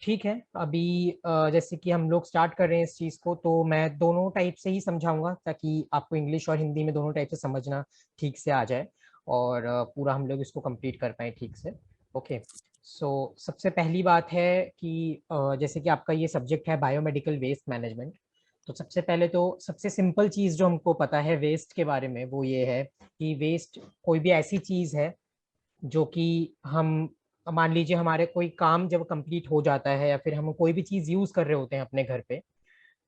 ठीक है। अभी जैसे कि हम लोग स्टार्ट कर रहे हैं इस चीज़ को, तो मैं दोनों टाइप से ही समझाऊंगा ताकि आपको इंग्लिश और हिंदी में दोनों टाइप से समझना ठीक से आ जाए, और पूरा हम लोग इसको कंप्लीट कर पाए ठीक से। ओके। सबसे पहली बात है कि जैसे कि आपका ये सब्जेक्ट है बायोमेडिकल वेस्ट मैनेजमेंट। तो सबसे पहले तो सबसे सिंपल चीज़ जो हमको पता है वेस्ट के बारे में वो ये है कि वेस्ट कोई भी ऐसी चीज़ है जो कि हम, मान लीजिए हमारे कोई काम जब कंप्लीट हो जाता है या फिर हम कोई भी चीज़ यूज़ कर रहे होते हैं अपने घर पे,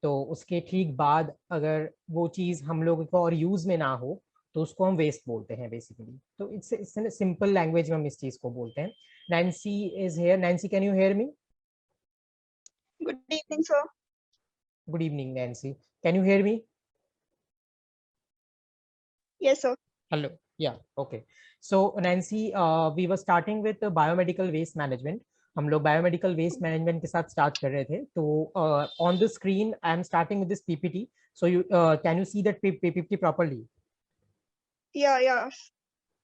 तो उसके ठीक बाद अगर वो चीज़ हम लोगों को और यूज़ में ना हो तो उसको हम वेस्ट बोलते हैं बेसिकली। तो इट्स सिंपल लैंग्वेज में हम इस चीज़ को बोलते हैं। Nancy is here. Nancy, can you hear me? Good evening, sir. Good evening Nancy, can you hear me? Yes, sir. Hello. Yeah. Okay. So Nancy, we were starting with biomedical waste management. हम लोग biomedical waste management के साथ start कर रहे थे। तो on the screen I am starting with this PPT. So you can you see that PPT properly? Yeah.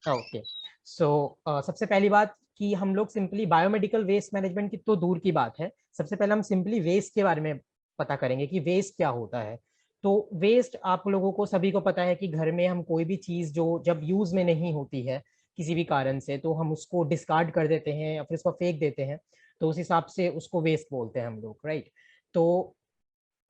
Okay. सबसे पहली बात कि हम लोग सिंपली बायोमेडिकल वेस्ट मैनेजमेंट की तो दूर की बात है, सबसे पहले हम सिंपली वेस्ट के बारे में पता करेंगे कि वेस्ट क्या होता है। तो वेस्ट आप लोगों को सभी को पता है कि घर में हम कोई भी चीज जो जब यूज में नहीं होती है किसी भी कारण से, तो हम उसको डिस्कार्ड कर देते हैं या फिर उसको फेंक देते हैं। तो उस हिसाब से उसको वेस्ट बोलते हैं हम लोग, राइट? तो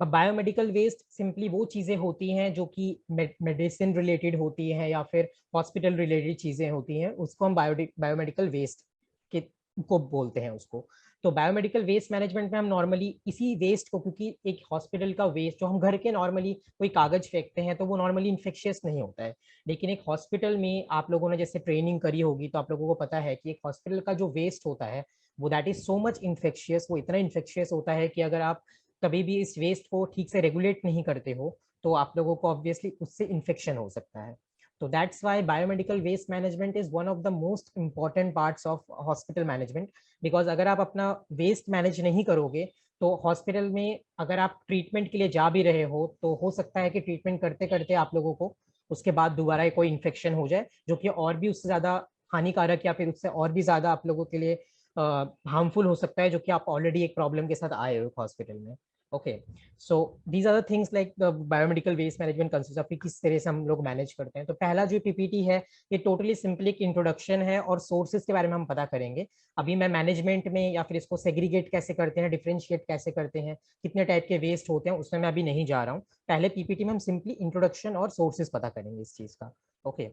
अब बायोमेडिकल वेस्ट सिंपली वो चीजें होती हैं जो कि मेडिसिन रिलेटेड होती हैं या फिर हॉस्पिटल रिलेटेड चीजें होती हैं, उसको हम बायोमेडिकल वेस्ट के को बोलते हैं उसको। तो बायोमेडिकल वेस्ट मैनेजमेंट में हम नॉर्मली इसी वेस्ट को, क्योंकि एक हॉस्पिटल का वेस्ट जो हम घर के नॉर्मली कोई कागज फेंकते हैं तो वो नॉर्मली इन्फेक्शियस नहीं होता है, लेकिन एक हॉस्पिटल में आप लोगों ने जैसे ट्रेनिंग करी होगी तो आप लोगों को पता है कि एक हॉस्पिटल का जो वेस्ट होता है वो that is so much infectious, वो इतना इन्फेक्शियस होता है कि अगर आप कभी भी इस वेस्ट को ठीक से रेगुलेट नहीं करते हो तो आप लोगों को ऑब्वियसली उससे इन्फेक्शन हो सकता है। तो that's why biomedical waste management is one of the most important parts of hospital management. Because अगर आप अपना वेस्ट मैनेज नहीं करोगे तो हॉस्पिटल में अगर आप ट्रीटमेंट के लिए जा भी रहे हो तो हो सकता है कि ट्रीटमेंट करते करते आप लोगों को उसके बाद दोबारा कोई इन्फेक्शन हो जाए जो कि और भी उससे ज्यादा हानिकारक या फिर उससे और भी ज्यादा आप लोगों के लिए हार्मफुल हो सकता है, जो कि आप ऑलरेडी एक प्रॉब्लम के साथ आए हो हॉस्पिटल में। Okay. So these are the things like the biomedical waste management consist of, किस तरह से हम लोग मैनेज करते हैं। तो पहला जो पीपीटी है ये टोटली सिंपली एक इंट्रोडक्शन है और सोर्सेज के बारे में हम पता करेंगे। अभी मैं मैनेजमेंट में या फिर इसको सेग्रीगेट कैसे करते हैं, डिफरेंशिएट कैसे करते हैं, कितने टाइप के वेस्ट होते हैं, उसमें मैं अभी नहीं जा रहा हूँ। पहले पीपीटी में हम सिंपली इंट्रोडक्शन और सोर्सेज पता करेंगे इस चीज का। ओके।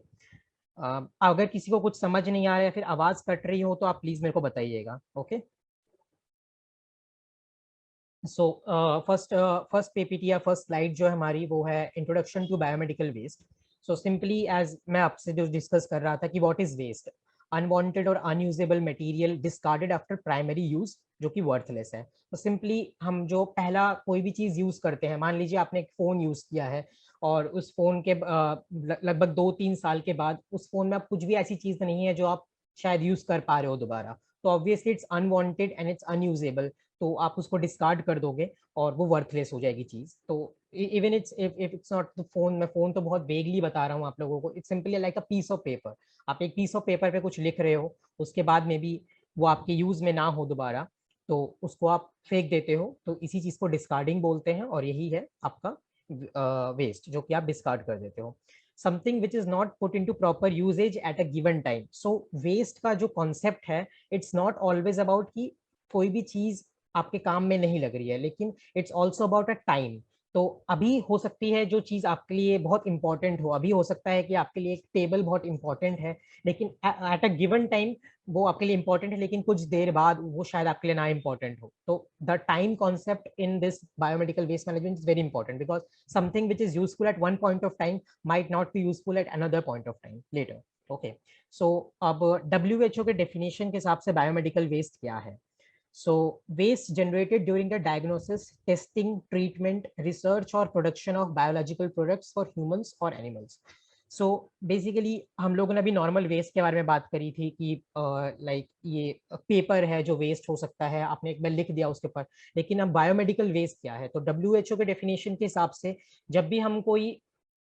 अगर किसी को कुछ समझ नहीं आ रहा है या फिर आवाज कट रही हो तो आप प्लीज मेरे को बताइएगा। ओके। सो फर्स्ट पीपीटी या फर्स्ट स्लाइड जो है हमारी वो है introduction to biomedical waste. So simply as मैं आपसे जो डिस्कस कर रहा था कि व्हाट इज वेस्ट, अनवांटेड और unusable material discarded after primary use जो कि वर्थलेस है। तो सिंपली हम जो पहला कोई भी चीज यूज करते हैं, मान लीजिए आपने एक फोन यूज किया है और उस फोन के लगभग 2-3 साल के बाद उस फोन में अब कुछ भी ऐसी चीज नहीं है जो आप शायद यूज कर पा रहे हो दोबारा, तो obviously it's unwanted and it's unusable. तो आप उसको डिस्कार्ड कर दोगे और वो वर्थलेस हो जाएगी चीज। तो even it's if it's not the phone, मैं फोन तो बहुत वेगली बता रहा हूँ आप लोगों को, it's simply like a piece of paper. आप एक पीस ऑफ पेपर पे कुछ लिख रहे हो, उसके बाद में भी वो आपके यूज में ना हो दोबारा, तो उसको आप फेंक देते हो, तो इसी चीज को डिस्कार्डिंग बोलते हैं और यही है आपका वेस्ट जो कि आप डिस्कार्ड कर देते हो। Something which is not put into proper usage at a given time. So waste का जो कॉन्सेप्ट है, इट्स नॉट ऑलवेज अबाउट कि कोई भी चीज आपके काम में नहीं लग रही है, लेकिन it's also about a time. तो अभी हो सकती है जो चीज आपके लिए बहुत इंपॉर्टेंट हो, अभी हो सकता है कि आपके लिए एक टेबल बहुत इंपॉर्टेंट है, लेकिन एट अ गिवन टाइम वो आपके लिए इंपॉर्टेंट है, लेकिन कुछ देर बाद वो शायद आपके लिए ना इंपॉर्टेंट हो। तो the time concept in this biomedical waste management is very important, because something which is useful at one point of time might not be useful at another point of time later. Okay. So अब WHO के definition के हिसाब से biomedical waste क्या है? So waste generated during the diagnosis, testing, treatment, research or production of biological products for humans or animals. So basically हम लोगों ने अभी नॉर्मल वेस्ट के बारे में बात करी थी कि लाइक ये पेपर है जो वेस्ट हो सकता है, आपने एक बार लिख दिया उसके ऊपर। लेकिन अब बायोमेडिकल वेस्ट क्या है? तो WHO के डेफिनेशन के हिसाब से जब भी हम कोई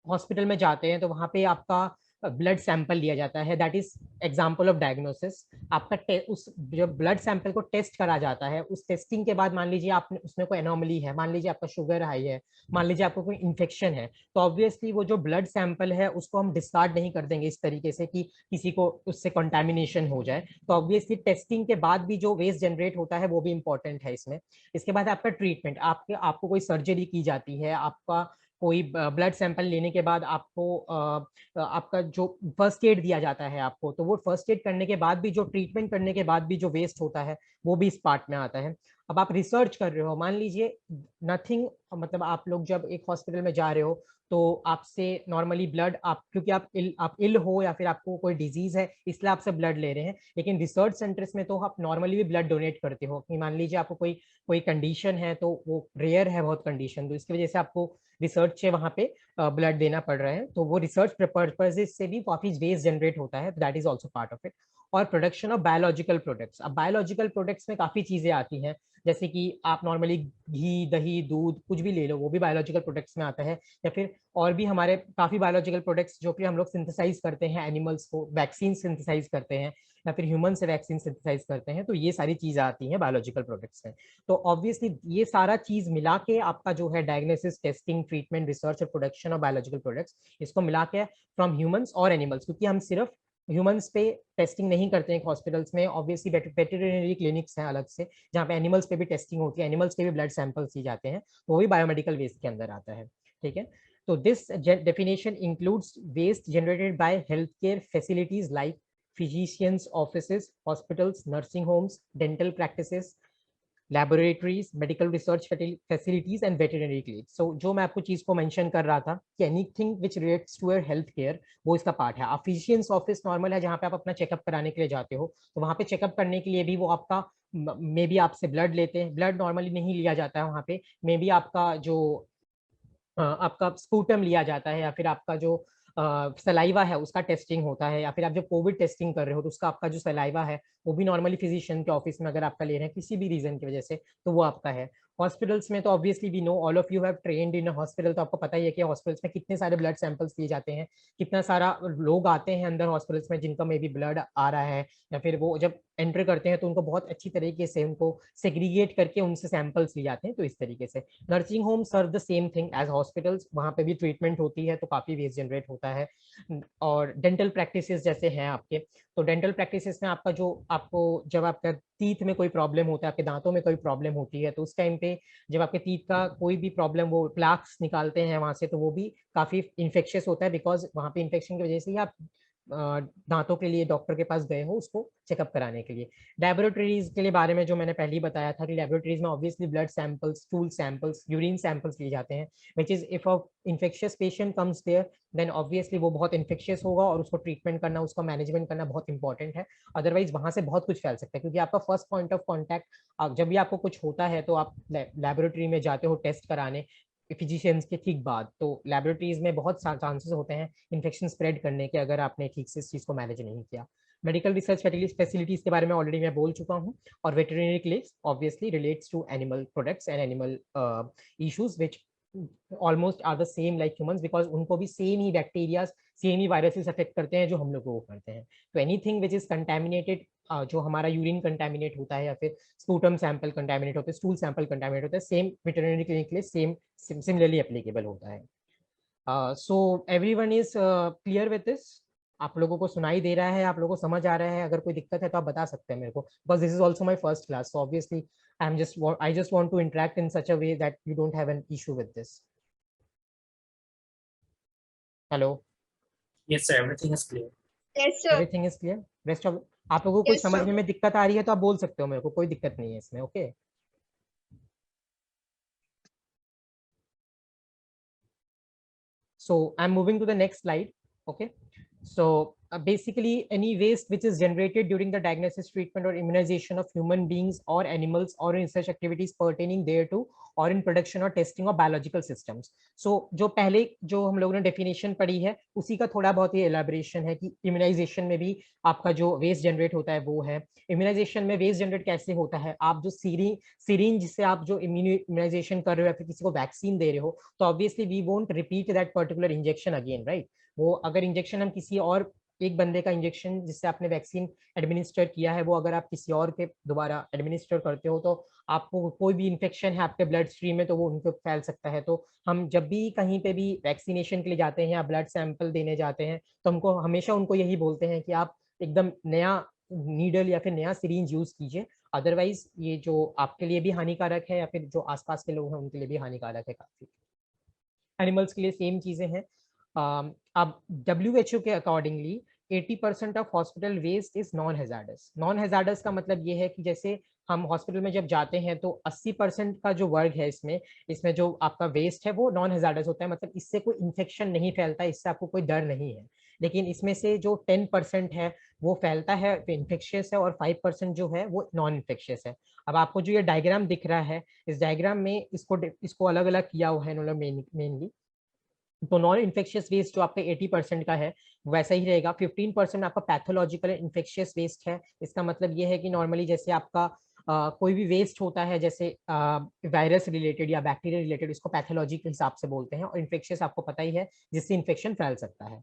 हॉस्पिटल में जाते हैं तो वहाँ पे आपका ब्लड सैंपल लिया जाता है, that is example of diagnosis. आपका उस जो ब्लड सैंपल को टेस्ट करा जाता है, उस टेस्टिंग के बाद मान लीजिए आपने उसमें कोई एनोमली है, मान लीजिए आपका शुगर हाई है, मान लीजिए आपको कोई इन्फेक्शन है, तो ऑब्वियसली वो जो ब्लड सैंपल है उसको हम डिस्कार्ड नहीं कर देंगे इस तरीके से कि किसी को उससे कंटामिनेशन हो जाए। तो ऑब्वियसली टेस्टिंग के बाद भी जो वेस्ट जनरेट होता है वो भी इंपॉर्टेंट है इसमें। इसके बाद आपका ट्रीटमेंट, आपको कोई सर्जरी की जाती है, आपका कोई ब्लड सैंपल लेने के बाद आपको आपका जो फर्स्ट एड दिया जाता है आपको, तो वो फर्स्ट एड करने के बाद भी, जो ट्रीटमेंट करने के बाद भी जो वेस्ट होता है वो भी इस पार्ट में आता है। अब आप रिसर्च कर रहे हो, मान लीजिए नथिंग, मतलब आप लोग जब एक हॉस्पिटल में जा रहे हो तो आपसे नॉर्मली ब्लड, आप क्योंकि आप इल हो या फिर आपको कोई डिजीज है इसलिए आपसे ब्लड ले रहे हैं, लेकिन रिसर्च सेंटर्स में तो आप नॉर्मली भी ब्लड डोनेट करते हो कि मान लीजिए आपको कोई कोई कंडीशन है, तो वो रेयर है बहुत कंडीशन, तो इसकी वजह से आपको रिसर्च से वहाँ पे ब्लड देना पड़ रहा है, तो वो रिसर्च पर्पजेज से भी काफी वेस्ट जनरेट होता है, that is also part of it. और प्रोडक्शन ऑफ बायोलॉजिकल प्रोडक्ट्स, अब बायोलॉजिकल प्रोडक्ट्स में काफी चीजें आती हैं, जैसे कि आप नॉर्मली घी, दही, दूध कुछ भी ले लो, वो भी बायोलॉजिकल प्रोडक्ट्स में आता है। या फिर और भी हमारे काफी बायोलॉजिकल प्रोडक्ट्स जो कि हम लोग सिंथेसाइज करते हैं, एनिमल्स को वैक्सीन सिंथेसाइज करते हैं या फिर ह्यूमन से वैक्सीन सिंथेसाइज करते हैं, तो ये सारी चीजें आती हैं बायोलॉजिकल प्रोडक्ट्स में। तो ऑब्वियसली ये सारा चीज मिला के आपका जो है डायग्नोसिस, टेस्टिंग, ट्रीटमेंट, रिसर्च और प्रोडक्शन ऑफ बायोलॉजिकल प्रोडक्ट्स, इसको मिला के फ्रॉम ह्यूमंस और एनिमल्स, क्योंकि हम सिर्फ ह्यूमंस पे टेस्टिंग नहीं करते हैं हॉस्पिटल्स में, ऑब्वियसली वेटरनरी क्लिनिक्स हैं अलग से जहाँ पे एनिमल्स पे भी टेस्टिंग होती है, एनिमल्स के भी ब्लड सैंपल्स ली जाते हैं, तो वो भी बायोमेडिकल वेस्ट के अंदर आता है। ठीक है, तो this definition includes waste generated by health care facilities like physicians offices, hospitals, nursing homes, dental practices, laboratories, medical research facilities and veterinary clinics. So जो मैं आपको चीज को मेंशन कर रहा था कि anything which relates to your health care, वो इसका पार्ट है। आप physicians office नॉर्मल है जहाँ पे आप अपना चेकअप कराने के लिए जाते हो, तो वहाँ पे चेकअप करने के लिए भी वो आपका मे बी आपसे ब्लड लेते हैं, ब्लड नॉर्मली नहीं लिया जाता है वहाँ पे, मे बी आपका जो आपका स्पूटम लिया जाता है या फिर आपका जो सलाइवा है उसका टेस्टिंग होता है, या फिर आप जब कोविड टेस्टिंग कर रहे हो तो उसका आपका जो सलाइवा है वो भी नॉर्मली फिजिशियन के ऑफिस में अगर आपका ले रहे हैं किसी भी रीजन की वजह से, तो वो आपका है। हॉस्पिटल्स में तो obviously we know, all of you have trained in hospital, तो आपको पता ही है कि हॉस्पिटल्स में कितने सारे ब्लड सैंपल्स लिए जाते हैं, कितना सारा लोग आते हैं अंदर हॉस्पिटल्स में जिनका मे बी ब्लड आ रहा है, या फिर वो जब एंटर करते हैं तो उनको बहुत अच्छी तरीके से उनको सेग्रीगेट करके उनसे सैंपल्स लिए जाते हैं, तो इस तरीके से nursing home serve the same thing as hospitals, वहाँ पे भी ट्रीटमेंट होती है तो काफी वेस्ट जनरेट होता है। और डेंटल प्रैक्टिसेस जैसे हैं आपके, तो डेंटल प्रैक्टिसेस में आपका जो, आपको जब आपका टीथ में कोई प्रॉब्लम होता है, आपके दांतों में कोई प्रॉब्लम होती है, तो उस टाइम पे जब आपके टीथ का कोई भी प्रॉब्लम, वो प्लाक्स निकालते हैं वहां से, तो वो भी काफी इन्फेक्शियस होता है, बिकॉज वहां पे इन्फेक्शन की वजह से ही आप दांतों के लिए डॉक्टर के पास गए हो उसको चेकअप कराने के लिए। लेबोरेटरीज के लिए बारे में जो मैंने पहले ही बताया था कि लेबोरेटरीज में obviously blood samples, stool samples, urine samples लिए जाते हैं, which is if a infectious patient comes there then obviously वो बहुत इन्फेक्शियस होगा और उसको ट्रीटमेंट करना, उसका मैनेजमेंट करना बहुत इंपॉर्टेंट है, अदरवाइज वहां से बहुत कुछ फैल सकता है, क्योंकि आपका फर्स्ट पॉइंट ऑफ कॉन्टैक्ट जब भी आपको कुछ होता है तो आप लेबोरेटरी में जाते हो टेस्ट कराने फिजिशियंस के ठीक बाद, तो लेबोरेटरीज में बहुत चांसेस होते हैं इन्फेक्शन स्प्रेड करने के अगर आपने ठीक से इस चीज को मैनेज नहीं किया। मेडिकल रिसर्च फैसिलिटीज के बारे में ऑलरेडी मैं बोल चुका हूँ, और veterinary clinics obviously relates to animal products and animal issues which almost are the same like humans, because उनको भी सेम ही बैक्टीरिया, सेम ही वायरसेस अफेक्ट करते हैं जो हम लोगों को करते हैं। तो एनीथिंग विच इज कंटेमिनेटेड, जो हमारा यूरिन कंटेमिनेट होता है या फिर स्पूटम सैंपल कंटेमिनेट होता है, स्टूल सैंपल कंटेमिनेट होता है, सेम वेटरनरी क्लिनिक के लिए सेम सिमिलरली एप्लीकेबल होता है। So everyone is clear with this? आप लोगों को सुनाई दे रहा है, आप लोगों को समझ आ रहा है? अगर कोई दिक्कत है तो आप बता सकते हैं मेरे को, because this is also my first class, so obviously I just want to interact in such a way that you don't have an issue with this. Hello? Yes, sir. Everything is clear. Yes, sir. Everything is clear? Rest of आप लोगों को Yes, sir. समझने में दिक्कत आ रही है तो आप बोल सकते हो मेरे को, कोई दिक्कत नहीं है इसमें। Okay, so I'm moving to the next slide. Okay, so basically any waste which is generated during the diagnosis, treatment or immunization of human beings or animals or in research activities pertaining thereto और in production और testing of biological systems. सो जो पहले जो हम लोगों ने definition पढ़ी है उसी का थोड़ा बहुत ही एलाबोरेशन है कि इम्यूनाइजेशन में भी आपका जो वेस्ट जनरेट होता है वो है। इम्यूनाइजेशन में वेस्ट जनरेट कैसे होता है, आप जो सीरिंज जिससे आप जो इम्यूनाइजेशन कर रहे हो या फिर किसी को वैक्सीन दे रहे हो, तो obviously we won't repeat that particular injection again, right? वो अगर इंजेक्शन हम किसी और एक बंदे का इंजेक्शन जिससे आपने वैक्सीन एडमिनिस्टर किया है वो अगर आप किसी और के दोबारा एडमिनिस्टर करते हो तो आपको कोई भी इन्फेक्शन है आपके ब्लड स्ट्रीम में तो वो उनको फैल सकता है। तो हम जब भी कहीं पे भी वैक्सीनेशन के लिए जाते हैं या ब्लड सैंपल देने जाते हैं तो हमको हमेशा उनको यही बोलते हैं कि आप एकदम नया नीडल या फिर नया सिरिंज यूज कीजिए, अदरवाइज ये जो आपके लिए भी हानिकारक है या फिर जो आसपास के लोग हैं उनके लिए भी हानिकारक है काफी। एनिमल्स के लिए सेम चीजें हैं। अब WHO के accordingly 80% of hospital waste is non hazardous. Non hazardous का मतलब ये है कि जैसे हम हॉस्पिटल में जब जाते हैं तो 80% का जो वर्ग है इसमें जो आपका वेस्ट है वो नॉन हैजार्डस होता है, मतलब इससे कोई इन्फेक्शन नहीं फैलता, इससे आपको कोई डर नहीं है। लेकिन इसमें से जो 10% है वो फैलता है, इन्फेक्शियस है, और 5% जो है वो नॉन इन्फेक्शियस है। अब आपको जो ये डायग्राम दिख रहा है, इस डायग्राम में इसको अलग अलग किया हुआ है इन्होंने मेनली। तो नॉन इन्फेक्शियस वेस्ट जो आपका 80% का है वैसा ही रहेगा। 15% आपका पैथोलॉजिकल इन्फेक्शियस वेस्ट है। इसका मतलब ये है कि नॉर्मली जैसे आपका कोई भी वेस्ट होता है जैसे वायरस रिलेटेड या बैक्टीरिया रिलेटेड, इसको पैथोलॉजी के हिसाब से बोलते हैं, और इन्फेक्शियस आपको पता ही है जिससे इन्फेक्शन फैल सकता है।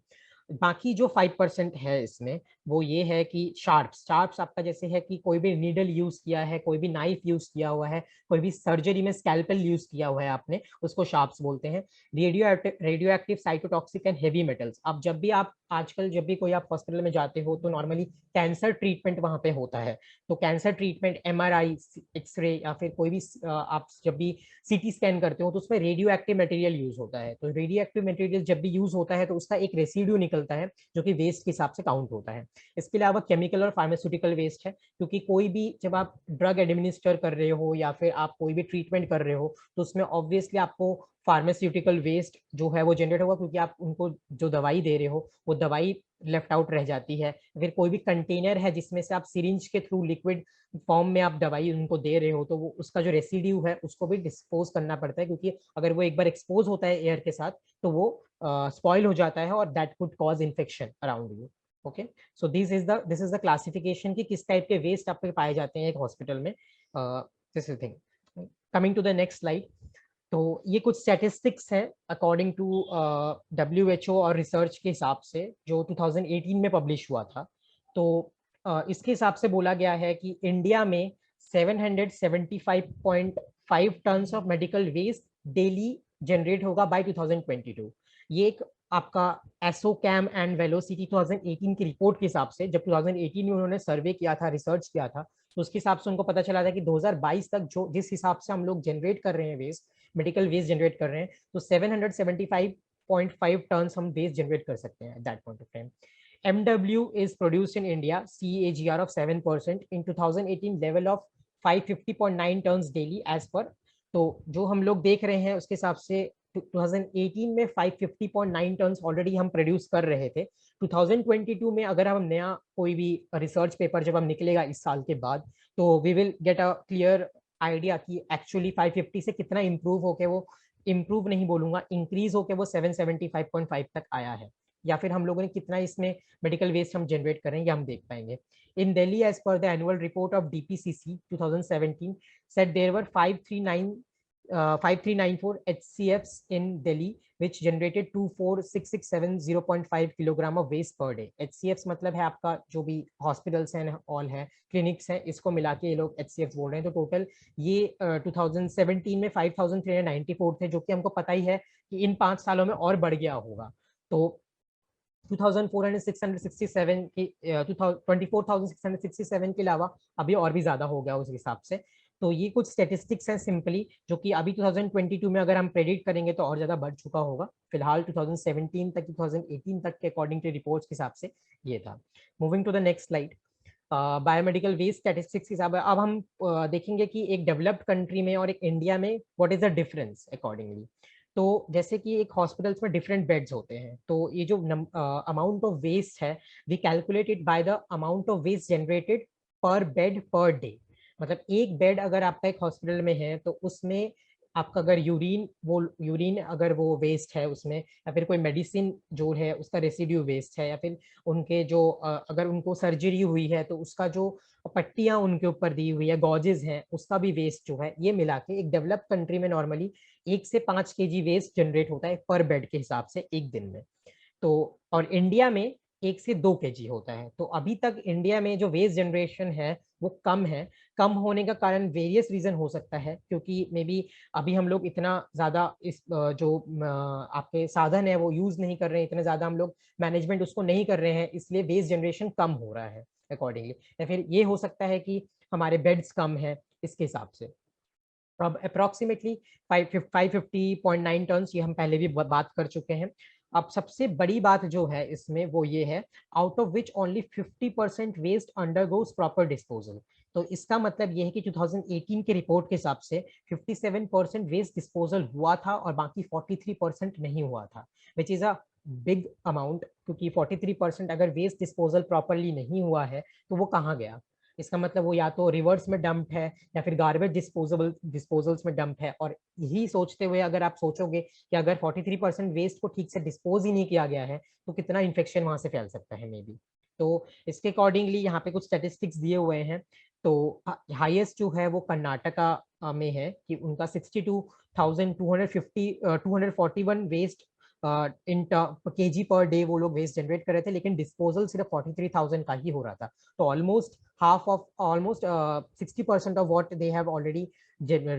बाकी जो 5% है इसमें वो ये है कि शार्प्स आपका जैसे है कि कोई भी नीडल यूज किया है, कोई भी नाइफ यूज किया हुआ है, कोई भी सर्जरी में स्कैल्पेल यूज किया हुआ है आपने, उसको शार्प्स बोलते हैं। Radio active, cytotoxic and heavy metals. अब जब भी आप आजकल जब भी कोई आप हॉस्पिटल में जाते हो तो नॉर्मली कैंसर ट्रीटमेंट वहां पे होता है। तो कैंसर ट्रीटमेंट MRI, एक्सरे या फिर कोई भी आप जब भी CT स्कैन करते हो तो उसमें रेडियो एक्टिव मटेरियल यूज होता है। तो रेडियो एक्टिव मटेरियल जब भी यूज होता है तो उसका एक रेसिड्यू निकलता है जो कि वेस्ट के हिसाब से काउंट होता है। इसके अलावा केमिकल और फार्मास्यूटिकल वेस्ट है, क्योंकि कोई भी जब आप ड्रग एडमिनिस्टर कर रहे हो या फिर आप कोई भी ट्रीटमेंट कर रहे हो तो उसमें ऑब्वियसली आपको फार्मास्यूटिकल वेस्ट जो है वो जनरेट होगा, क्योंकि आप उनको जो दवाई दे रहे हो वो दवाई लेफ्ट आउट रह जाती है। फिर कोई भी कंटेनर है जिसमें से आप सिरिंज के थ्रू लिक्विड फॉर्म में आप दवाई उनको दे रहे हो तो वो उसका जो रेसिड्यू है उसको भी डिस्पोज करना पड़ता है, क्योंकि अगर वो एक बार एक्सपोज होता है एयर के साथ तो वो स्पॉइल हो जाता है और that could cause infection around you. Okay, so this is the classification कि किस टाइप के वेस्ट आपके पाए जाते हैं एक हॉस्पिटल में। This is thing. Coming to the next slide. तो ये कुछ स्टैटिस्टिक्स हैं अकॉर्डिंग टू WHO और रिसर्च के हिसाब से जो 2018 में पब्लिश हुआ था। तो इसके हिसाब से बोला गया है कि इंडिया में 775.5 tons of medical waste daily generate होगा बाय 2022। ये एक आपका एसोकैम एंड वेलोसिटी 2018 की रिपोर्ट के हिसाब से, जब 2018 में उन्होंने सर्वे किया था, रिसर्च किया था, तो उसके हिसाब से उनको पता चला था कि 2022 तक जो जिस हिसाब से हम लोग जनरेट कर रहे हैं वेस्ट, मेडिकल वेस्ट जनरेट कर रहे हैं, तो 775.5 टन्स हम वेस्ट जनरेट कर सकते हैं at that point of time. MW is produced in India, CAGR of 7%, in 2018 level of 550.9 tons daily as per। तो जो हम लोग देख रहे हैं उसके हिसाब से 2018 में 550.9 टन्स ऑलरेडी हम प्रोड्यूस कर रहे थे। 2022 में अगर हम नया कोई भी रिसर्च पेपर जब हम निकलेगा इस साल के बाद तो we will get a clear idea कि एक्चुअली 550 से कितना इंप्रूव होके वो, इंप्रूव नहीं बोलूंगा, इंक्रीज होके वो 775.5 तक आया है, या फिर हम लोगों ने कितना इसमें मेडिकल वेस्ट हम जनरेट करें ये हम देख पाएंगे। In Delhi as per the annual report of DPCC 2017 said there were 5394 HCFs in Delhi which generated 24667 0.5 kilogram of waste per day. HCFs मतलब है आपका जो भी हॉस्पिटल्स हैं ऑल है, क्लिनिक्स हैं, इसको मिला के ये लोग HCFs बोल रहे हैं। तो टोटल ये 2017 में 5394 थे, जो कि हमको पता ही है कि इन 5 सालों में और बढ़ गया होगा। तो 24,667 की 24,667 के अलावा अभी और भी ज्यादा हो गया उस हिसाब से। तो ये कुछ स्टेटिस्टिक्स हैं सिंपली, जो कि अभी 2022 में अगर हम प्रेडिक्ट करेंगे तो और ज्यादा बढ़ चुका होगा। फिलहाल 2017 तक 2018 तक के अकॉर्डिंग टू रिपोर्ट्स के हिसाब से ये था। Moving to the next slide. Biomedical waste statistics के हिसाब हम देखेंगे कि एक डेवलप्ड कंट्री में और एक इंडिया में what is the difference accordingly. तो जैसे कि एक हॉस्पिटल्स में डिफरेंट बेड्स होते हैं, तो ये जो अमाउंट ऑफ वेस्ट है we calculated by the amount of waste generated per bed per day. मतलब एक बेड अगर आपका एक हॉस्पिटल में है तो उसमें आपका अगर यूरिन अगर वो वेस्ट है उसमें, या फिर कोई मेडिसिन जो है उसका रेसिड्यू वेस्ट है, या फिर उनके जो अगर उनको सर्जरी हुई है तो उसका जो पट्टियां उनके ऊपर दी हुई है, गॉजेज हैं, उसका भी वेस्ट जो है, ये मिला के एक डेवलप्ड कंट्री में नॉर्मली 1 से 5 kg वेस्ट जनरेट होता है पर बेड के हिसाब से एक दिन में। तो और इंडिया में 1 से 2 kg होता है। तो अभी तक इंडिया में जो वेस्ट जनरेशन है वो कम है। कम होने का कारण वेरियस रीजन हो सकता है, क्योंकि मे बी अभी हम लोग इतना ज्यादा इस जो आपके साधन है वो यूज नहीं कर रहे हैं, इतने ज्यादा हम लोग मैनेजमेंट उसको नहीं कर रहे हैं, इसलिए वेस्ट जनरेशन कम हो रहा है अकॉर्डिंगली। या फिर ये हो सकता है कि हमारे बेड्स कम है इसके हिसाब से। अब अप्रोक्सीमेटली 550.9 टन, ये हम पहले भी बात कर चुके हैं। अब सबसे बड़ी बात जो है इसमें वो ये है, out of which only 50% waste undergoes proper disposal. तो इसका मतलब ये है कि 2018 के रिपोर्ट के हिसाब से 57% वेस्ट डिस्पोजल हुआ था और बाकी 43% नहीं हुआ था, which is a big amount. क्योंकि 43% अगर वेस्ट डिस्पोजल प्रॉपरली नहीं हुआ है तो वो कहाँ गया? इसका मतलब वो या तो रिवर्स में डंप है या फिर गार्बेज डिस्पोजल्स में डंप है। और यही सोचते हुए अगर आप सोचोगे कि अगर 43% वेस्ट को ठीक से डिस्पोज ही नहीं किया गया है तो कितना इन्फेक्शन वहां से फैल सकता है मे बी। तो इसके अकॉर्डिंगली यहाँ पे कुछ स्टेटिस्टिक्स दिए हुए हैं। तो हाईएस्ट जो है वो कर्नाटका में है कि उनका 62,241 वेस्ट इन केजी पर डे वो लोग वेस्ट जनरेट कर रहे थे, लेकिन डिस्पोजल सिर्फ 43,000 का ही हो रहा था। तो almost half of almost 60% of what they have already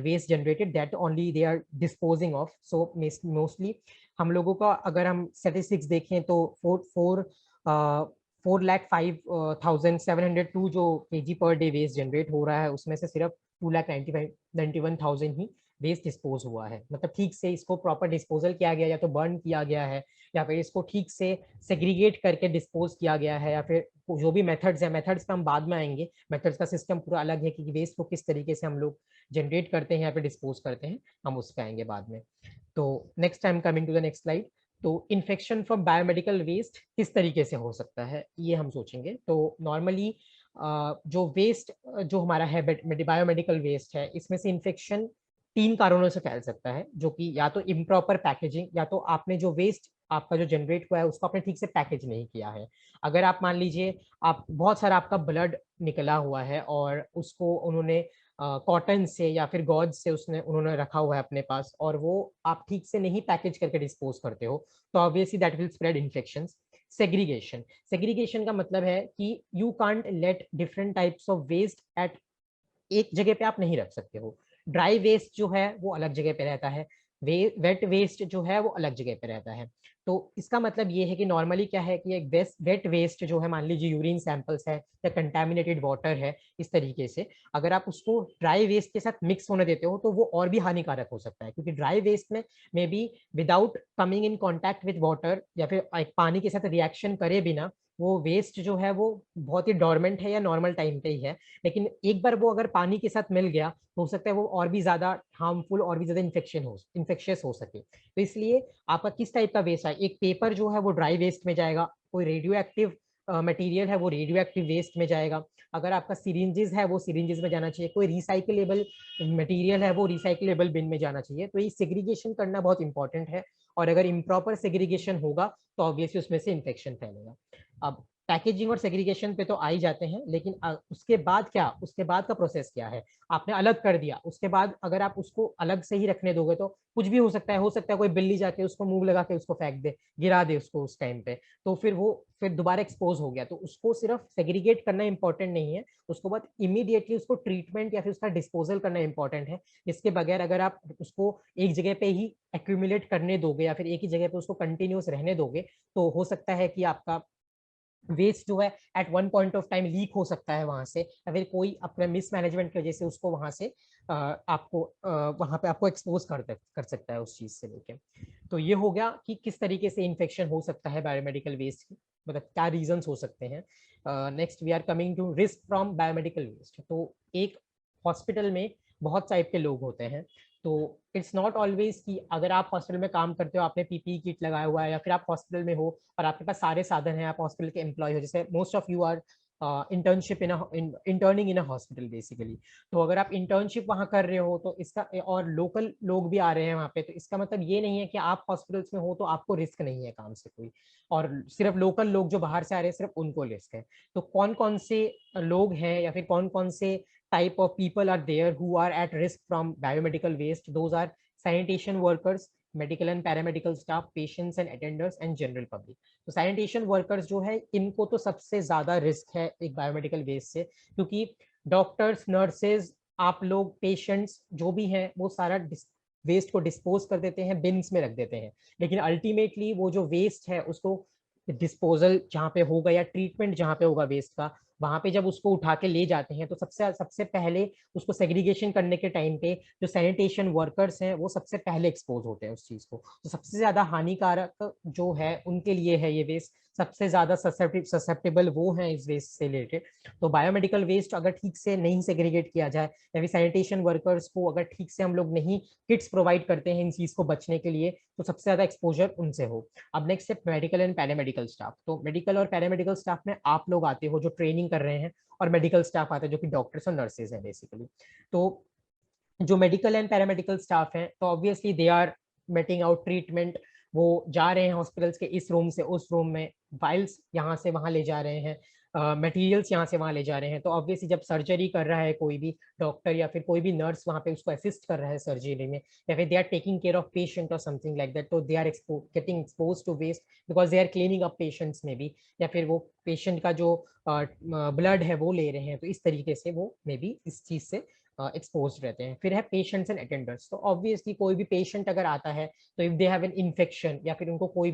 waste generated, that only they are disposing of. So mostly हम लोगों का अगर हम statistics देखें तो 4,05,702 जो kg per day waste generate हो रहा है, उसमें से सिर्फ 2,91,000 ही वेस्ट डिस्पोज हुआ है। मतलब ठीक से इसको प्रॉपर डिस्पोजल किया गया, या तो बर्न किया गया है, या फिर इसको ठीक से सेग्रीगेट करके डिस्पोज किया गया है, या फिर जो भी मेथड्स है, मेथड्स पे हम बाद में आएंगे। मेथड्स का सिस्टम पूरा अलग है कि वेस्ट को किस तरीके से हम लोग जनरेट करते हैं या फिर डिस्पोज करते हैं, हम उस पर आएंगे बाद में। तो next time coming to the next slide. तो इन्फेक्शन फ्रॉम बायोमेडिकल वेस्ट किस तरीके से हो सकता है ये हम सोचेंगे। तो नॉर्मली जो वेस्ट जो हमारा है बायोमेडिकल वेस्ट है, इसमें से इन्फेक्शन 3 कारणों से फैल सकता है, जो कि या तो इम्प्रॉपर पैकेजिंग, या तो आपने जो वेस्ट आपका जो जनरेट हुआ है उसको आपने ठीक से पैकेज नहीं किया है। अगर आप मान लीजिए आप बहुत सारा आपका ब्लड निकला हुआ है और उसको उन्होंने कॉटन से या फिर गॉज से उन्होंने रखा हुआ है अपने पास, और वो आप ठीक से नहीं पैकेज करके डिस्पोज करते हो, तो obviously that will spread infections. Segregation, segregation का मतलब है कि you can't let different types of waste at एक जगह पे आप नहीं रख सकते हो। ड्राई वेस्ट जो है वो अलग जगह पे रहता है, वेट वेस्ट जो है वो अलग जगह पे रहता है। तो इसका मतलब ये है कि नॉर्मली क्या है कि एक वेट वेस्ट जो है, मान लीजिए यूरिन सैंपल्स है या कंटामिनेटेड वाटर है, इस तरीके से अगर आप उसको ड्राई वेस्ट के साथ मिक्स होने देते हो तो वो और भी हानिकारक हो सकता है, क्योंकि ड्राई वेस्ट में may be without coming in contact with water या फिर एक पानी के साथ रिएक्शन करे बिना वो वेस्ट जो है वो बहुत ही डोरमेंट है या नॉर्मल टाइम पे ही है, लेकिन एक बार वो अगर पानी के साथ मिल गया तो हो सकता है वो और भी ज्यादा हार्मफुल और भी ज्यादा इन्फेक्शियस हो सके। तो इसलिए आपका किस टाइप का वेस्ट है, एक पेपर जो है वो ड्राई वेस्ट में जाएगा, कोई रेडियो एक्टिव मटेरियल है वो रेडियो एक्टिव वेस्ट में जाएगा, अगर आपका सिरिंजेस है वो सिरिंजेस में जाना चाहिए, कोई रिसाइकलेबल मटेरियल है वो रिसाइकलेबल बिन में जाना चाहिए। तो ये सेग्रीगेशन करना बहुत इंपॉर्टेंट है, और अगर इम्प्रॉपर सेग्रीगेशन होगा तो ऑब्वियसली उसमें से इन्फेक्शन फैलेगा। अब पैकेजिंग और सेग्रीगेशन पे तो आ ही जाते हैं, लेकिन उसके बाद क्या, उसके बाद का प्रोसेस क्या है? आपने अलग कर दिया, उसके बाद अगर आप उसको अलग से ही रखने दोगे तो कुछ भी हो सकता है कोई बिल्ली जाके उसको मुंह लगा के उसको फेंक दे, गिरा दे उसको उस टाइम पे, तो फिर दोबारा एक्सपोज हो गया। तो उसको सिर्फ सेग्रीगेट करना इंपॉर्टेंट नहीं है, उसको बाद इमीडिएटली उसको ट्रीटमेंट या फिर उसका डिस्पोजल करना इंपॉर्टेंट है। इसके बगैर अगर आप उसको एक जगह पे ही एक्यूमुलेट करने दोगे या फिर एक ही जगह पे उसको कंटिन्यूस रहने दोगे, तो हो सकता है कि आपका वेस्ट जो है at one point of time leak हो सकता है वहां से, या फिर कोई अपने मिसमैनेजमेंट की वजह से उसको वहां से आपको वहां पे आपको एक्सपोज कर सकता है उस चीज से लेके। तो ये हो गया कि किस तरीके से इन्फेक्शन हो सकता है बायोमेडिकल वेस्ट की, मतलब क्या रीजंस हो सकते हैं। Next we are coming to risk from biomedical waste. तो एक हॉस्पिटल में बहुत टाइप के लोग होते हैं, तो इट्स नॉट ऑलवेज कि अगर आप हॉस्पिटल में काम करते हो, आपने पीपीई किट लगाया हुआ है, या फिर आप हॉस्पिटल में हो और आपके पास सारे साधन हैं, आप हॉस्पिटल के एम्प्लॉय हो, जैसे most of you are internship interning in a hospital basically. तो अगर आप इंटर्नशिप वहां कर रहे हो तो इसका, और लोकल लोग भी आ रहे हैं वहां पे, तो इसका मतलब ये नहीं है कि आप हॉस्पिटल्स में हो तो आपको रिस्क नहीं है काम से कोई, और सिर्फ लोकल लोग जो बाहर से आ रहे हैं सिर्फ उनको रिस्क है। तो कौन कौन से लोग हैं या फिर कौन कौन से type of people are there who are at risk from biomedical waste? Those are sanitation workers, medical and paramedical staff, patients and attenders and general public. तो सैनिटेशन वर्कर्स जो है इनको तो सबसे ज्यादा रिस्क है एक बायोमेडिकल वेस्ट से, क्योंकि डॉक्टर्स, नर्सेज, आप लोग, पेशेंट्स जो भी हैं वो सारा वेस्ट को डिस्पोज कर देते हैं, बिन्स में रख देते हैं, लेकिन अल्टीमेटली वो जो वेस्ट है उसको डिस्पोजल जहाँ पे होगा या ट्रीटमेंट जहाँ पे होगा वेस्ट का, वहां पे जब उसको उठा के ले जाते हैं तो सबसे सबसे पहले उसको सेग्रीगेशन करने के टाइम पे जो सैनिटेशन वर्कर्स हैं वो सबसे पहले एक्सपोज होते हैं उस चीज को। तो सबसे ज्यादा हानिकारक जो है उनके लिए है ये वेस्ट, सबसे ज्यादा ससेप्टेबल वो हैं इस वेस्ट से रिलेटेड। तो बायोमेडिकल वेस्ट अगर ठीक से नहीं सेग्रीगेट किया जाए या फिर सैनिटेशन वर्कर्स को अगर ठीक से हम लोग नहीं किट्स प्रोवाइड करते हैं इन चीज को बचने के लिए, तो सबसे ज्यादा एक्सपोजर उनसे हो। अब नेक्स्ट है मेडिकल एंड पैरामेडिकल स्टाफ। तो मेडिकल और पैरामेडिकल स्टाफ में आप लोग आते हो जो ट्रेनिंग कर रहे हैं, और मेडिकल स्टाफ आते हैं जो कि डॉक्टर्स और नर्सेज हैं बेसिकली। तो जो मेडिकल एंड पैरामेडिकल स्टाफ हैं तो obviously they are meting out treatment, वो जा रहे हैं हॉस्पिटल्स के इस रूम से उस रूम में, फाइल्स यहाँ से वहाँ ले जा रहे हैं, मटेरियल्स यहाँ से वहाँ ले जा रहे हैं। तो ऑब्वियसली जब सर्जरी कर रहा है कोई भी डॉक्टर या फिर कोई भी नर्स वहाँ पे उसको असिस्ट कर रहा है सर्जरी में, या फिर they are taking care of patient और समथिंग लाइक दैट, तो they are getting expose to waste because they are cleaning up patients में भी, या फिर वो पेशेंट का जो ब्लड है वो ले रहे हैं, तो इस तरीके से वो मे बी इस चीज से एक्सपोज रहते हैं। फिर है पेशेंट्स एंड अटेंडर्स। तो ऑब्वियसली कोई भी पेशेंट अगर आता है तो if they have an infection या फिर उनको कोई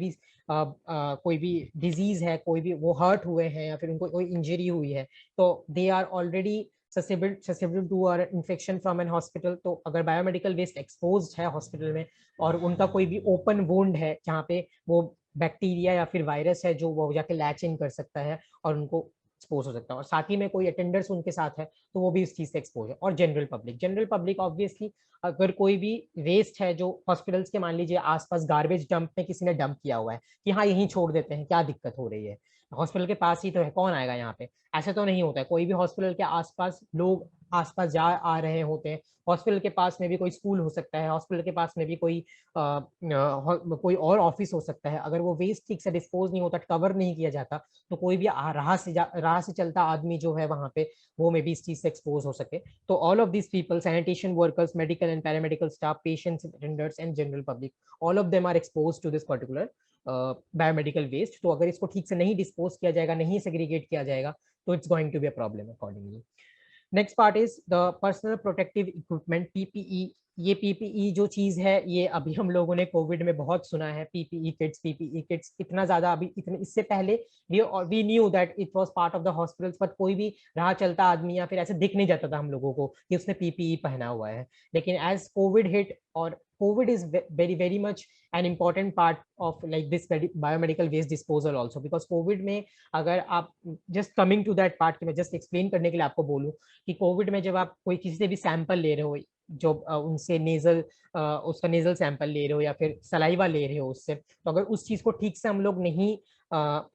भी डिजीज है, कोई भी वो हर्ट हुए हैं या फिर उनको कोई इंजरी हुई है, तो they are already susceptible to an infection from an hospital। तो अगर बायोमेडिकल वेस्ट एक्सपोज्ड है हॉस्पिटल में और उनका कोई भी ओपन वुंड है जहाँ पे वो बैक्टीरिया या फिर वायरस है जो वो जाके लैच इन कर सकता है और उनको एक्सपोज हो सकता है, और साथ ही में कोई अटेंडर्स उनके साथ है तो वो भी इस चीज से एक्सपोज है। और जनरल पब्लिक ऑब्वियसली अगर कोई भी वेस्ट है जो हॉस्पिटल्स के, मान लीजिए आसपास गार्बेज डंप में किसी ने डंप किया हुआ है कि हाँ यहीं छोड़ देते हैं, क्या दिक्कत हो रही है, हॉस्पिटल के पास ही तो है, कौन आएगा यहाँ पे, ऐसे तो नहीं होता है। कोई भी हॉस्पिटल के आसपास लोग आसपास जा आ रहे होते हैं, हॉस्पिटल के पास में भी कोई स्कूल हो सकता है, हॉस्पिटल के पास में भी कोई और ऑफिस हो सकता है। अगर वो वेस्ट ठीक से डिस्पोज नहीं होता, कवर नहीं किया जाता, तो कोई भी राह से चलता आदमी जो है वहां पे वो मे भी इस चीज से एक्सपोज हो सके। तो all of this people, sanitation workers, medical and paramedical staff, patients, attenders and general public, all of them are expose to this particular biomedical waste. तो अगर इसको ठीक से नहीं डिस्पोज किया जाएगा, नहीं सेग्रीगेट किया जाएगा, तो it's going to be a problem accordingly. Next part is the personal protective equipment, PPE. ये पीपीई जो चीज है ये अभी हम लोगों ने कोविड में बहुत सुना है, पीपीई किट्स इतना ज्यादा, अभी इतने इससे पहले we knew that it was part of the hospitals, but कोई भी राह चलता आदमी या फिर ऐसे दिख नहीं जाता था हम लोगों को कि उसने पीपीई पहना हुआ है। लेकिन एज कोविड हिट, और Covid is very much an important part of like this biomedical waste disposal also, because Covid में अगर आप just coming to that part, मैं जस्ट एक्सप्लेन करने के लिए आपको बोलूं कि कोविड में जब आप कोई किसी से भी सैंपल ले रहे हो, जो उनसे उसका नेजल सैंपल ले रहे हो या फिर सलाइवा ले रहे हो उससे, तो अगर उस चीज को ठीक से हम लोग नहीं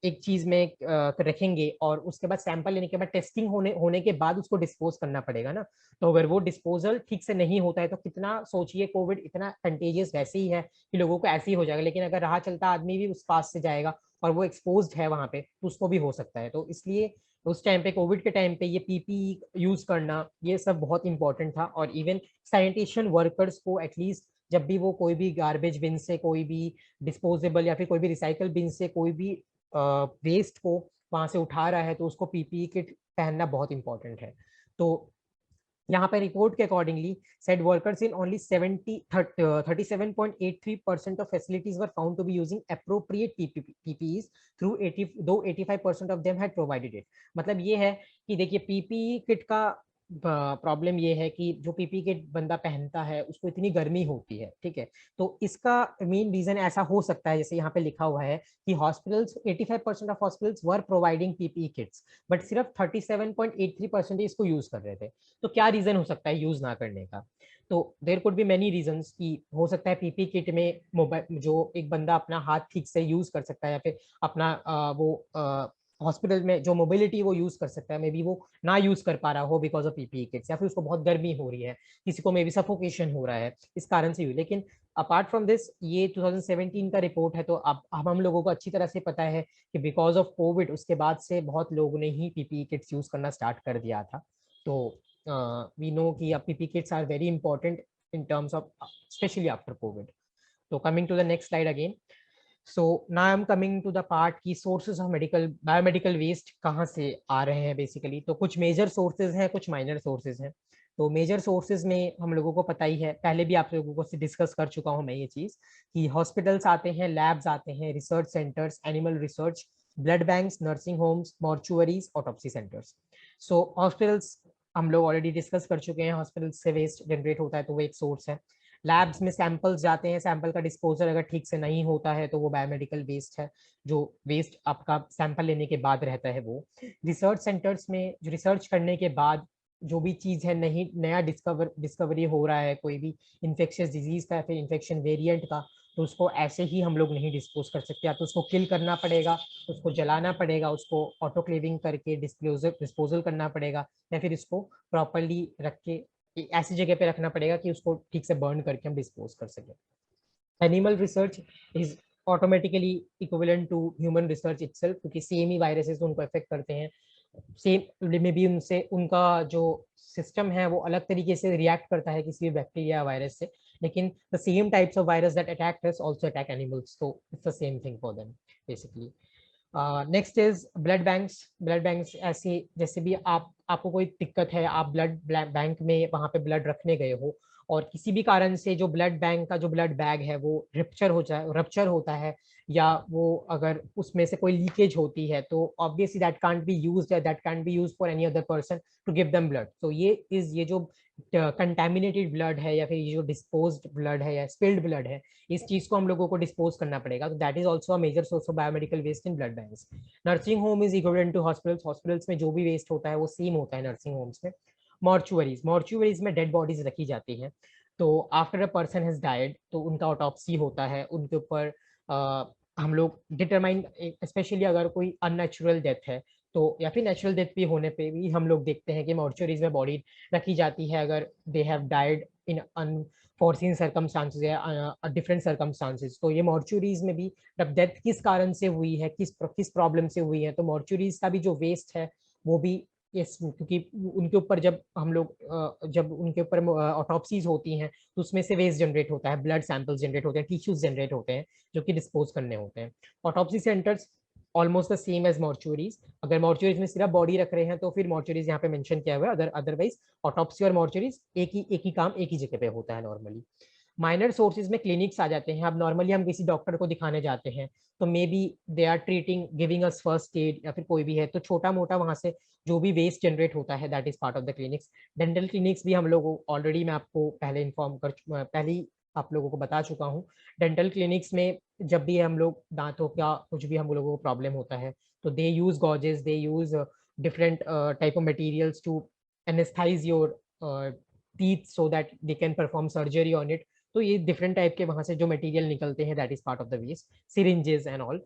एक चीज में रखेंगे और उसके बाद सैंपल लेने के बाद टेस्टिंग होने के बाद उसको डिस्पोज करना पड़ेगा ना, तो अगर वो डिस्पोजल ठीक से नहीं होता है तो कितना, सोचिए कोविड इतना कंटेजियस वैसे ही है कि लोगों को ऐसे ही हो जाएगा, लेकिन अगर राह चलता आदमी भी उस पास से जाएगा और वो एक्सपोज्ड है वहां पे तो उसको भी हो सकता है। तो इसलिए उस टाइम पे, कोविड के टाइम पे, ये पीपीई यूज करना ये सब बहुत इंपॉर्टेंट था। और इवन सैनिटेशन वर्कर्स को एटलीस्ट जब भी वो कोई भी गार्बेज बिन से, कोई भी डिस्पोजेबल या फिर कोई भी रिसाइकल बिन से कोई भी वेस्ट को वहां से उठा रहा है तो उसको पीपीई किट पहनना बहुत इंपॉर्टेंट है। तो यहाँ पे रिपोर्ट के accordingly said workers in only 37.83% of facilities were found to be using appropriate PPEs through 85% of them had provided it। मतलब ये है कि देखिए पीपीई किट का प्रॉब्लम ये है कि जो पीपी किट बंदा पहनता है उसको इतनी गर्मी होती है, ठीक है, तो इसका मेन रीजन ऐसा हो सकता है, जैसे यहाँ पे लिखा हुआ है कि hospitals 85% of hospitals were providing PPE kits, but सिर्फ 37.83% इसको यूज कर रहे थे। तो क्या रीजन हो सकता है यूज ना करने का? तो there could be many reasons कि हो सकता है पीपी किट में मोबाइल, जो एक बंदा अपना हाथ ठीक से यूज कर सकता है या फिर अपना हॉस्पिटल में जो मोबिलिटी वो यूज कर सकता है, मे बी वो ना यूज कर पा रहा हो बिकॉज ऑफ पीपीई किट्स, या फिर उसको बहुत गर्मी हो रही है, किसी को मे बी सफोकेशन हो रहा है, इस कारण से हुई। लेकिन अपार्ट फ्रॉम दिस, ये 2017 का रिपोर्ट है, तो अब हम लोगों को अच्छी तरह से पता है कि बिकॉज ऑफ कोविड उसके बाद से बहुत लोगों ने ही पीपीई किट्स यूज करना स्टार्ट कर दिया था। तो वी नो कि अब PPE kits are very important in terms of, specially after COVID. तो coming to the next slide again. So now I am coming to the part की sources of biomedical waste कहाँ से आ रहे हैं basically. तो कुछ मेजर सोर्सेज हैं, कुछ माइनर सोर्सेज हैं. तो मेजर सोर्सेज में हम लोगों को पता ही है, पहले भी आप लोगों को डिस्कस कर चुका हूँ मैं ये चीज, कि हॉस्पिटल्स आते हैं, लैब्स आते हैं, research centres, animal research, blood banks, nursing homes, mortuaries, autopsy centres. So hospitals हम लोग ऑलरेडी डिस्कस कर चुके हैं. हॉस्पिटल से वेस्ट जनरेट होता है तो वो एक सोर्स है. लैब्स में सैंपल्स जाते हैं, सैंपल का डिस्पोजल अगर ठीक से नहीं होता है तो वो बायोमेडिकल वेस्ट है, जो वेस्ट आपका सैंपल लेने के बाद रहता है वो. रिसर्च सेंटर्स में जो रिसर्च करने के बाद जो भी चीज है, नहीं नया डिस्कवरी हो रहा है, कोई भी इन्फेक्शियस डिजीज का, फिर इन्फेक्शन वेरिएंट का, तो उसको ऐसे ही हम लोग नहीं डिस्पोज कर सकते. या तो उसको किल करना पड़ेगा, उसको जलाना पड़ेगा, उसको ऑटोक्लेविंग करके डिस्पोजल करना पड़ेगा, या फिर इसको प्रॉपरली रख के ऐसी जगह पे रखना पड़ेगा कि उसको ठीक से बर्न करके हम डिस्पोज कर सकें. Animal research is automatically equivalent to human research itself, क्योंकि सेम ही वायरसेस उनको अफेक्ट करते हैं. सेम में भी उनसे उनका जो सिस्टम है वो अलग तरीके से रिएक्ट करता है किसी भी बैक्टीरिया वायरस से, लेकिन the same types of virus that attack us also attack animals, तो it's the same thing for them basically. Next is blood banks. Blood banks ऐसे, जैसे भी आपको कोई दिक्कत है, आप ब्लड बैंक में वहां पे ब्लड रखने गए हो, और किसी भी कारण से जो ब्लड बैंक का जो ब्लड बैग है वो रप्चर होता है, या वो अगर उसमें से कोई लीकेज होती है, तो obviously that can't be used, that can't be used for any other person to give them blood. तो ये जो कंटेमिनेटेड ब्लड है, या फिर ये जो डिस्पोज्ड ब्लड है या स्पिल्ड ब्लड है, इस चीज को हम लोगों को डिस्पोज करना पड़ेगा. तो that is also a major source of biomedical waste in blood banks. Nursing home is equivalent to hospitals. Hospitals में जो भी वेस्ट होता है वो सेम होता है नर्सिंग होम्स में. मॉर्चुअरीज में डेड बॉडीज रखी जाती हैं. तो after a person has died तो उनका ऑटोप्सी होता है, उनके ऊपर हम लोग डिटरमाइन, स्पेशली अगर कोई अननेचुरल डेथ है तो, या फिर नेचुरल डेथ भी होने पे भी हम लोग देखते हैं कि मॉर्चुअरीज में बॉडी रखी जाती है अगर they have died in unforeseen circumstances या डिफरेंट सर्कमस्टांसेस. तो ये मॉर्चुअरीज में भी जब डेथ किस कारण से हुई है, किस प्रॉब्लम से हुई है, तो मॉर्चुअरीज का भी जो वेस्ट है वो भी यस, क्योंकि उनके ऊपर जब हम लोग जब उनके ऊपर ऑटोप्सीज होती हैं तो उसमें से वेस्ट जनरेट होता है, ब्लड सैंपल्स जनरेट होते हैं, टिश्यूज जनरेट होते हैं जो कि डिस्पोज करने होते हैं. Autopsy centres almost the same as mortuaries. अगर मॉर्चुअरीज में सिर्फ बॉडी रख रहे हैं तो फिर मॉर्चुअरीज यहाँ पे मेंशन किया हुआ है, अदरवाइज ऑटोप्सी और मॉर्चुअरीज एक ही काम एक ही जगह पे होता है नॉर्मली. माइनर सोर्सेज में क्लिनिक्स आ जाते हैं. अब नॉर्मली हम किसी डॉक्टर को दिखाने जाते हैं तो may be they are treating, giving us first aid, या फिर कोई भी है, तो छोटा मोटा वहां से जो भी वेस्ट जनरेट होता है that is part of the clinics. Dental clinics भी हम लोग ऑलरेडी, मैं आपको पहले ही आप लोगों को बता चुका हूँ. डेंटल क्लिनिक्स में जब भी हम लोग दांतों का कुछ भी हम लोगों को प्रॉब्लम होता है तो they use gauzes, they use different type of materials to anaesthetise your teeth so that they can perform surgery on it. तो ये डिफरेंट टाइप के वहां से जो मटेरियल निकलते हैं that is part of the waste. Syringes and all.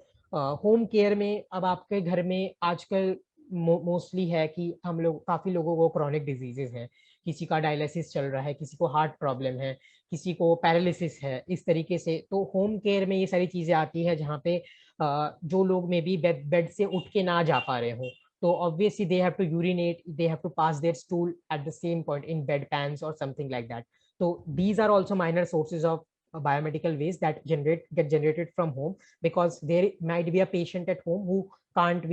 Home care में अब आपके घर में आजकल मोस्टली है कि हम लोग, काफी लोगों को क्रॉनिक डिजीजेस हैं, किसी का डायलिसिस चल रहा है, किसी को हार्ट प्रॉब्लम है, किसी को पैरालिसिस है, इस तरीके से. तो होम केयर में ये सारी चीजें आती है जहाँ पे जो लोग मे बी बेड से उठ के ना जा पा रहे हो, तो obviously they have to urinate, they have to pass their stool at the same point in bedpans or something like that. So these are also minor sources of biomedical waste that get generated from home, because there might be a patient at home who can't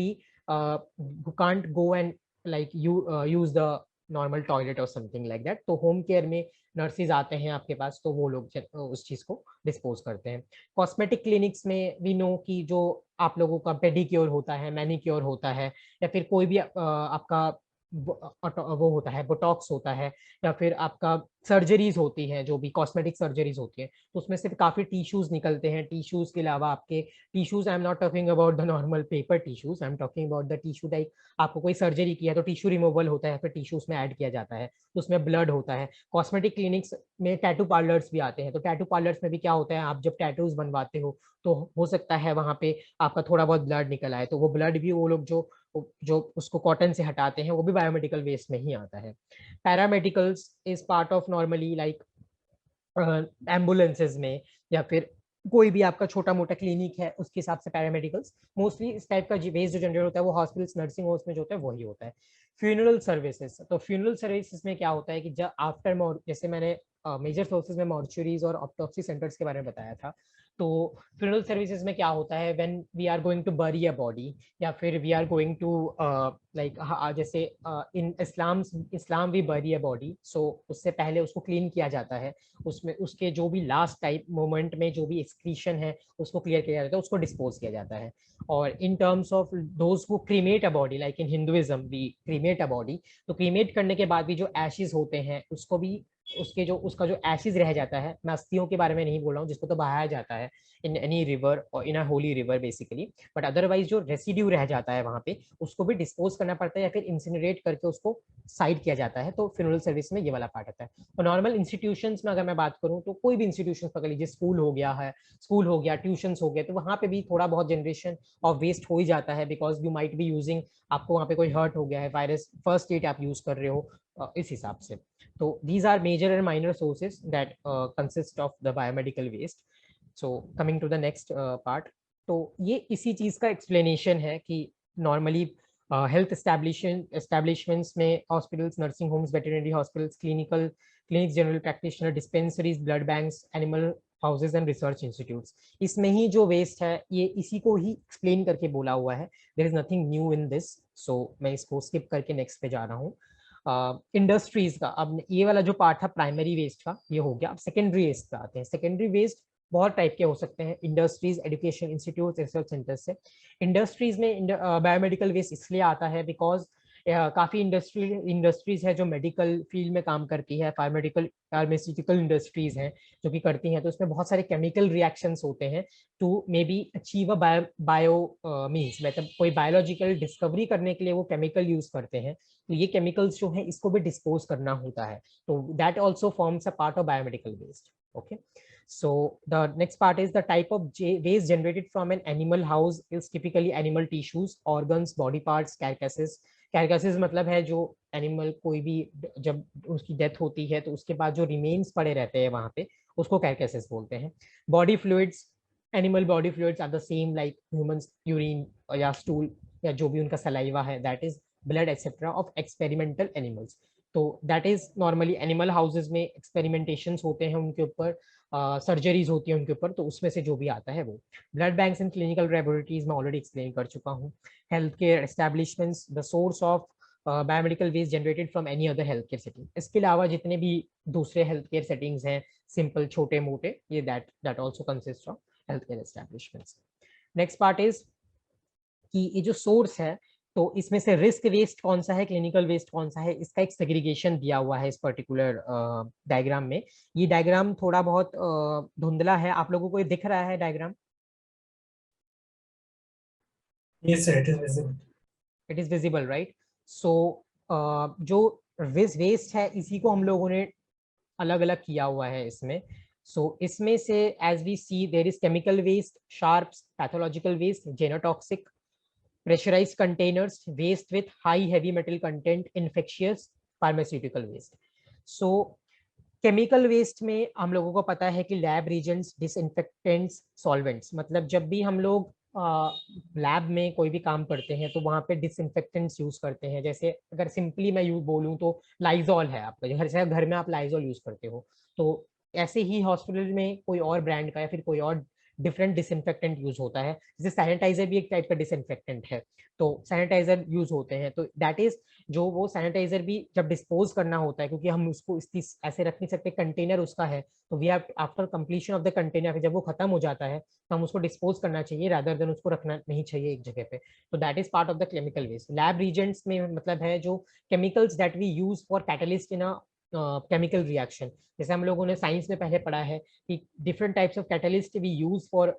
go and like use the normal toilet or something like that. तो home care में nurses आते हैं आपके पास, तो वो लोग उस चीज को डिस्पोज करते हैं. कॉस्मेटिक क्लिनिक्स में वी नो कि जो आप लोगों का पेडिक्योर होता है, मैनिक्योर होता है, या फिर कोई भी आपका वो होता है, बोटॉक्स होता है, या फिर आपका सर्जरीज होती हैं, जो भी कॉस्मेटिक सर्जरीज होती हैं, तो उसमें से काफी टिश्यूज निकलते हैं. टिश्यूज के अलावा आपके tissues, I am not talking about the normal paper tissues, I am talking about the tissue type. आपको कोई सर्जरी किया तो टिश्यू रिमूवल होता है, फिर टिश्यू उसमें ऐड किया जाता है, तो उसमें ब्लड होता है. कॉस्मेटिक क्लिनिक्स में टैटू पार्लर्स भी आते हैं. तो टैटू पार्लर्स में भी क्या होता है, आप जब टैटूज बनवाते हो तो हो सकता है वहां पे आपका थोड़ा बहुत ब्लड निकल आए, तो वो ब्लड भी वो लोग जो उसको कॉटन से हटाते हैं वो भी बायोमेडिकल वेस्ट में ही आता है. Paramedicals is part of normally like ambulances में, या फिर कोई भी आपका छोटा मोटा क्लिनिक है उसके हिसाब से पैरामेडिकल्स. मोस्टली इस टाइप का वेस्ट जो जनरेट होता है वो हॉस्पिटल्स, नर्सिंग होम्स में जो होता है वही होता है. Funeral services. तो फ्यूनरल सर्विसेज में क्या होता है कि जब आफ्टर, जैसे मैंने मेजर सोर्सेज में मॉर्चुरीज और ऑटोप्सी सेंटर्स के बारे में बताया था। तो फ्यूनरल सर्विसेज में क्या होता है, when we are going to bury a body, या फिर we are going to like जैसे इन इस्लाम वी बरी अ बॉडी, सो उससे पहले उसको क्लीन किया जाता है, उसमें उसके जो भी लास्ट टाइप मोमेंट में जो भी एक्सक्रीशन है उसको क्लियर किया जाता है, उसको डिस्पोज किया जाता है। और in terms of those who cremate a body, like in Hinduism we cremate a body, तो क्रीमेट करने के बाद भी जो एशेज होते हैं उसको भी उसका जो एशेज रह जाता है, मैं अस्थियों के बारे में नहीं बोल रहा हूँ जिसको तो बहाया जाता है इन एनी रिवर और in a holy river basically, but otherwise जो रेसिड्यू रह जाता है वहां पे उसको भी डिस्पोज करना पड़ता है या फिर इंसिनरेट करके उसको साइड किया जाता है। तो फ्यूनरल सर्विस में ये वाला पार्ट आता है। और नॉर्मल इंस्टीट्यूशंस में अगर मैं बात करूँ तो कोई भी इंस्टीट्यूशन पकड़ लीजिए, स्कूल हो गया, ट्यूशंस हो गए, तो वहाँ पे भी थोड़ा बहुत जनरेशन ऑफ वेस्ट हो ही जाता है, because you might be using, आपको वहाँ पे कोई हर्ट हो गया है, वायरस फर्स्ट एड आप यूज कर रहे हो, इस हिसाब से। तो these are major and minor sources that consist of the biomedical waste. So coming to the next part, तो ये इसी चीज का एक्सप्लेनेशन है कि नॉर्मली हेल्थ एस्टेब्लिशमेंट्स में hospitals, nursing homes, veterinary hospitals, clinics, general practitioner, dispensaries, blood banks, animal houses and research institutes, इसमें ही जो वेस्ट है ये इसी को ही एक्सप्लेन करके बोला हुआ है। There is nothing new in this, so मैं इसको स्किप करके नेक्स्ट पे जा रहा हूँ। इंडस्ट्रीज का, अब ये वाला जो पार्ट था प्राइमरी वेस्ट का ये हो गया। अब सेकेंडरी वेस्ट पे आते हैं। सेकेंडरी वेस्ट बहुत टाइप के हो सकते हैं, industries, education institute, research centre से। इंडस्ट्रीज में बायोमेडिकल वेस्ट इसलिए आता है बिकॉज काफी इंडस्ट्रीज है जो मेडिकल फील्ड में काम करती है, फार्मास्यूटिकल इंडस्ट्रीज हैं जो कि करती हैं, तो उसमें बहुत सारे केमिकल रिएक्शंस होते हैं to maybe achieve a bio means, मतलब कोई बायोलॉजिकल डिस्कवरी करने के लिए वो केमिकल यूज करते हैं, तो ये केमिकल्स जो है इसको भी डिस्पोज करना होता है, तो that also forms a part of biomedical waste. Okay, so the next part is the type of waste generated from an animal house is typically animal tissues, organs, body parts, carcasses. कैरकासेस मतलब है जो animal, कोई भी जब उसकी death होती है तो उसके बाद जो रिमेन्स पड़े रहते हैं वहां पे उसको कैरकासेस बोलते हैं। Body fluids, animal body fluids are the same like humans urine या स्टूल या जो भी उनका सलाइवा है, that is blood etcetera of experimental animals. तो that is normally animal houses में एक्सपेरिमेंटेशंस होते हैं उनके ऊपर, सर्जरीज होती है उनके ऊपर, तो उसमें से जो भी आता है वो। Blood banks and clinical laboratories में ऑलरेडी एक्सप्लेन कर चुका हूँ। Health care establishments, the source of biomedical waste generated from any other health care setting. इसके अलावा जितने भी दूसरे हेल्थ केयर सेटिंग्स हैं सिंपल छोटे मोटे, ये that also consist of health care establishments. Next part is कि ये जो सोर्स है तो इसमें से रिस्क वेस्ट कौन सा है, क्लिनिकल वेस्ट कौन सा है, इसका एक सेग्रीगेशन दिया हुआ है इस पर्टिकुलर डायग्राम में। ये डायग्राम थोड़ा बहुत धुंधला है, आप लोगों को ये दिख रहा है diagram? Yes, sir, it is visible. It is visible, right? So जो वेस्ट है इसी को हम लोगों ने अलग अलग किया हुआ है इसमें। सो इसमें से as we see there is chemical waste, sharps, pathological waste, genotoxic, pressurized containers, waste with high heavy metal content, infectious, pharmaceutical waste. So chemical waste में हम लोगों को पता है कि लैब रीजेंट्स, डिसइंफेक्टेंट्स, सॉल्वेंट्स, मतलब जब भी हम लोग लैब में कोई भी काम करते हैं तो वहाँ पे डिसइंफेक्टेंट्स यूज करते हैं। जैसे अगर सिंपली मैं यूज बोलूँ तो लाइजॉल है आपका, घर में आप लाइजॉल यूज करते हो, तो ऐसे ही हॉस्पिटल में कोई और ब्रांड का या फिर कोई और डिफरेंट डिसइंफेक्टेंट यूज होता है। जैसे सैनिटाइजर भी एक टाइप का डिसइंफेक्टेंट है, तो सैनिटाइजर यूज होते हैं, तो दैट इज जो वो सैनिटाइजर भी जब डिस्पोज करना होता है, क्योंकि हम उसको ऐसे रख नहीं सकते, कंटेनर उसका है, तो we have after completion of the container, जब वो खत्म हो जाता है तो हम उसको डिस्पोज करना चाहिए रादर देन उसको रखना नहीं चाहिए एक जगह पे। तो that is part of the chemical waste. Lab reagents में मतलब है जो chemicals that we use for catalyst in a chemical reaction. जैसे हम लोगों ने साइंस में पहले पढ़ा है कि different types of catalyst we use for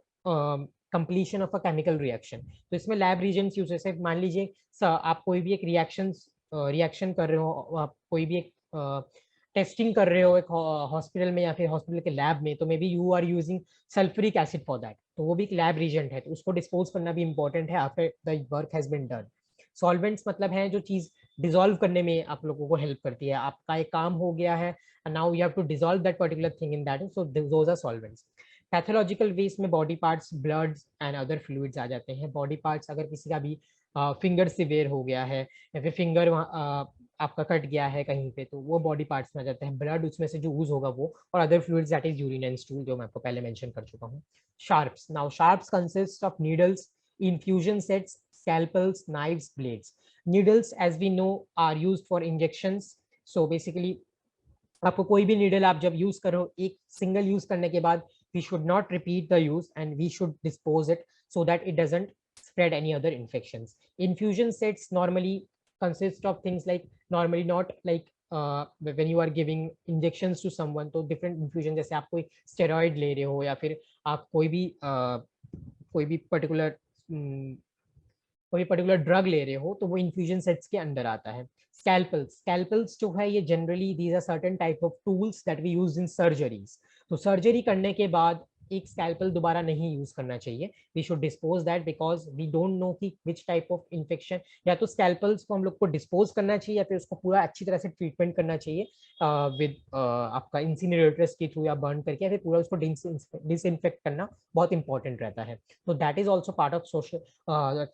completion of a chemical reaction. तो इसमें लैब रीजेंट्स यूज, जैसे मान लीजिए आप कोई भी एक रिएक्शन कर रहे हो, आप कोई भी एक टेस्टिंग कर रहे हो एक हॉस्पिटल में या फिर हॉस्पिटल के लैब में, तो मे be you are using sulphuric acid for that, तो वो भी एक लैब रीजेंट है, तो उसको डिस्पोज करना भी इंपॉर्टेंट है after the work has been done. Solvents मतलब है जो चीज डिसॉल्व करने में आप लोगों को हेल्प करती है, आपका एक काम हो गया है and now you have to dissolve that particular thing in that, so those are solvents. Pathological waste में body parts, blood and other fluids आ जाते हैं। बॉडी पार्ट्स अगर किसी का भी फिंगर सिवियर हो गया है या फिर फिंगर आपका कट गया है कहीं पे तो वो बॉडी पार्ट्स में आ जाता है, ब्लड उसमें से जो यूज होगा वो, और other fluids that is urine and stool जो मैं आपको पहले मेंशन कर चुका हूँ. Sharps, now sharps consist of needles, infusion sets, scalpels, knives, blades. Needles, as we know, are used for injections. So basically, आपको कोई भी नीडल आप जब यूज करो, एक सिंगल यूज करने के बाद we should not repeat the use and we should dispose it so that it doesn't spread any other infections. Infusion sets normally consist of things like, normally not like when you are giving injections to someone, तो different infusion, जैसे आप कोई steroid ले रहे हो या फिर आप कोई भी पर्टिकुलर ड्रग ले रहे हो तो वो इन्फ्यूजन सेट्स के अंदर आता है. स्कैल्पल्स जो है ये generally these are certain type of tools that we use in surgeries. तो सर्जरी करने के बाद एक स्कैल्पल दोबारा नहीं यूज करना चाहिए. We should dispose that because we don't know कि विच टाइप ऑफ इन्फेक्शन, या तो स्कैल्पल्स को हम लोग को डिस्पोज करना चाहिए या फिर उसको पूरा अच्छी तरह से ट्रीटमेंट करना चाहिए विद आपका इंसिनरेटर्स के थ्रू या बर्न करके, या फिर पूरा उसको डिसइंफेक्ट करना बहुत इंपॉर्टेंट रहता है. तो that is also part of social,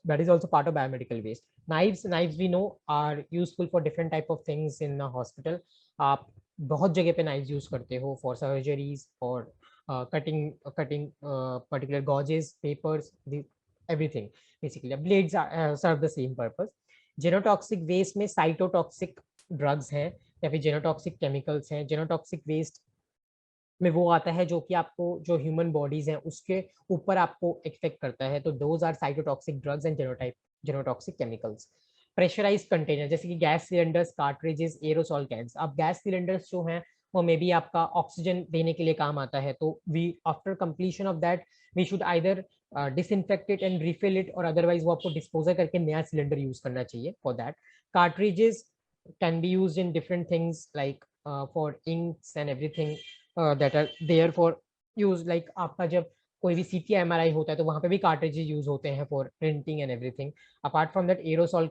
that is also part of biomedical waste. Knives we know are useful for different type of things in a hospital. आप बहुत जगह पे knives use करते हो for surgeries, for cutting particular gauges, papers, everything basically. Blades serve the same purpose. Genotoxic waste में cytotoxic drugs हैं या फिर genotoxic chemicals हैं. Genotoxic waste में वो आता है जो कि आपको, जो ह्यूमन बॉडीज हैं उसके ऊपर आपको इफेक्ट करता है, तो those are cytotoxic drugs and genotoxic chemicals. Pressurise container जैसे कि gas cylinders, cartridges, aerosol cans. अब गैस सिलेंडर्स जो हैं वो मे बी आपका ऑक्सीजन देने के लिए काम आता है, तो we after completion of that we should either disinfect it and refill it, और अदरवाइज वो आपको डिस्पोजल करके नया सिलेंडर यूज करना चाहिए for that. Cartridges can be used in different things like for inks and everything that are there for use, like आपका जब कोई भी CT MRI होता है तो वहाँ पे भी cartridges यूज होते हैं for printing and everything. Apart from that, aerosol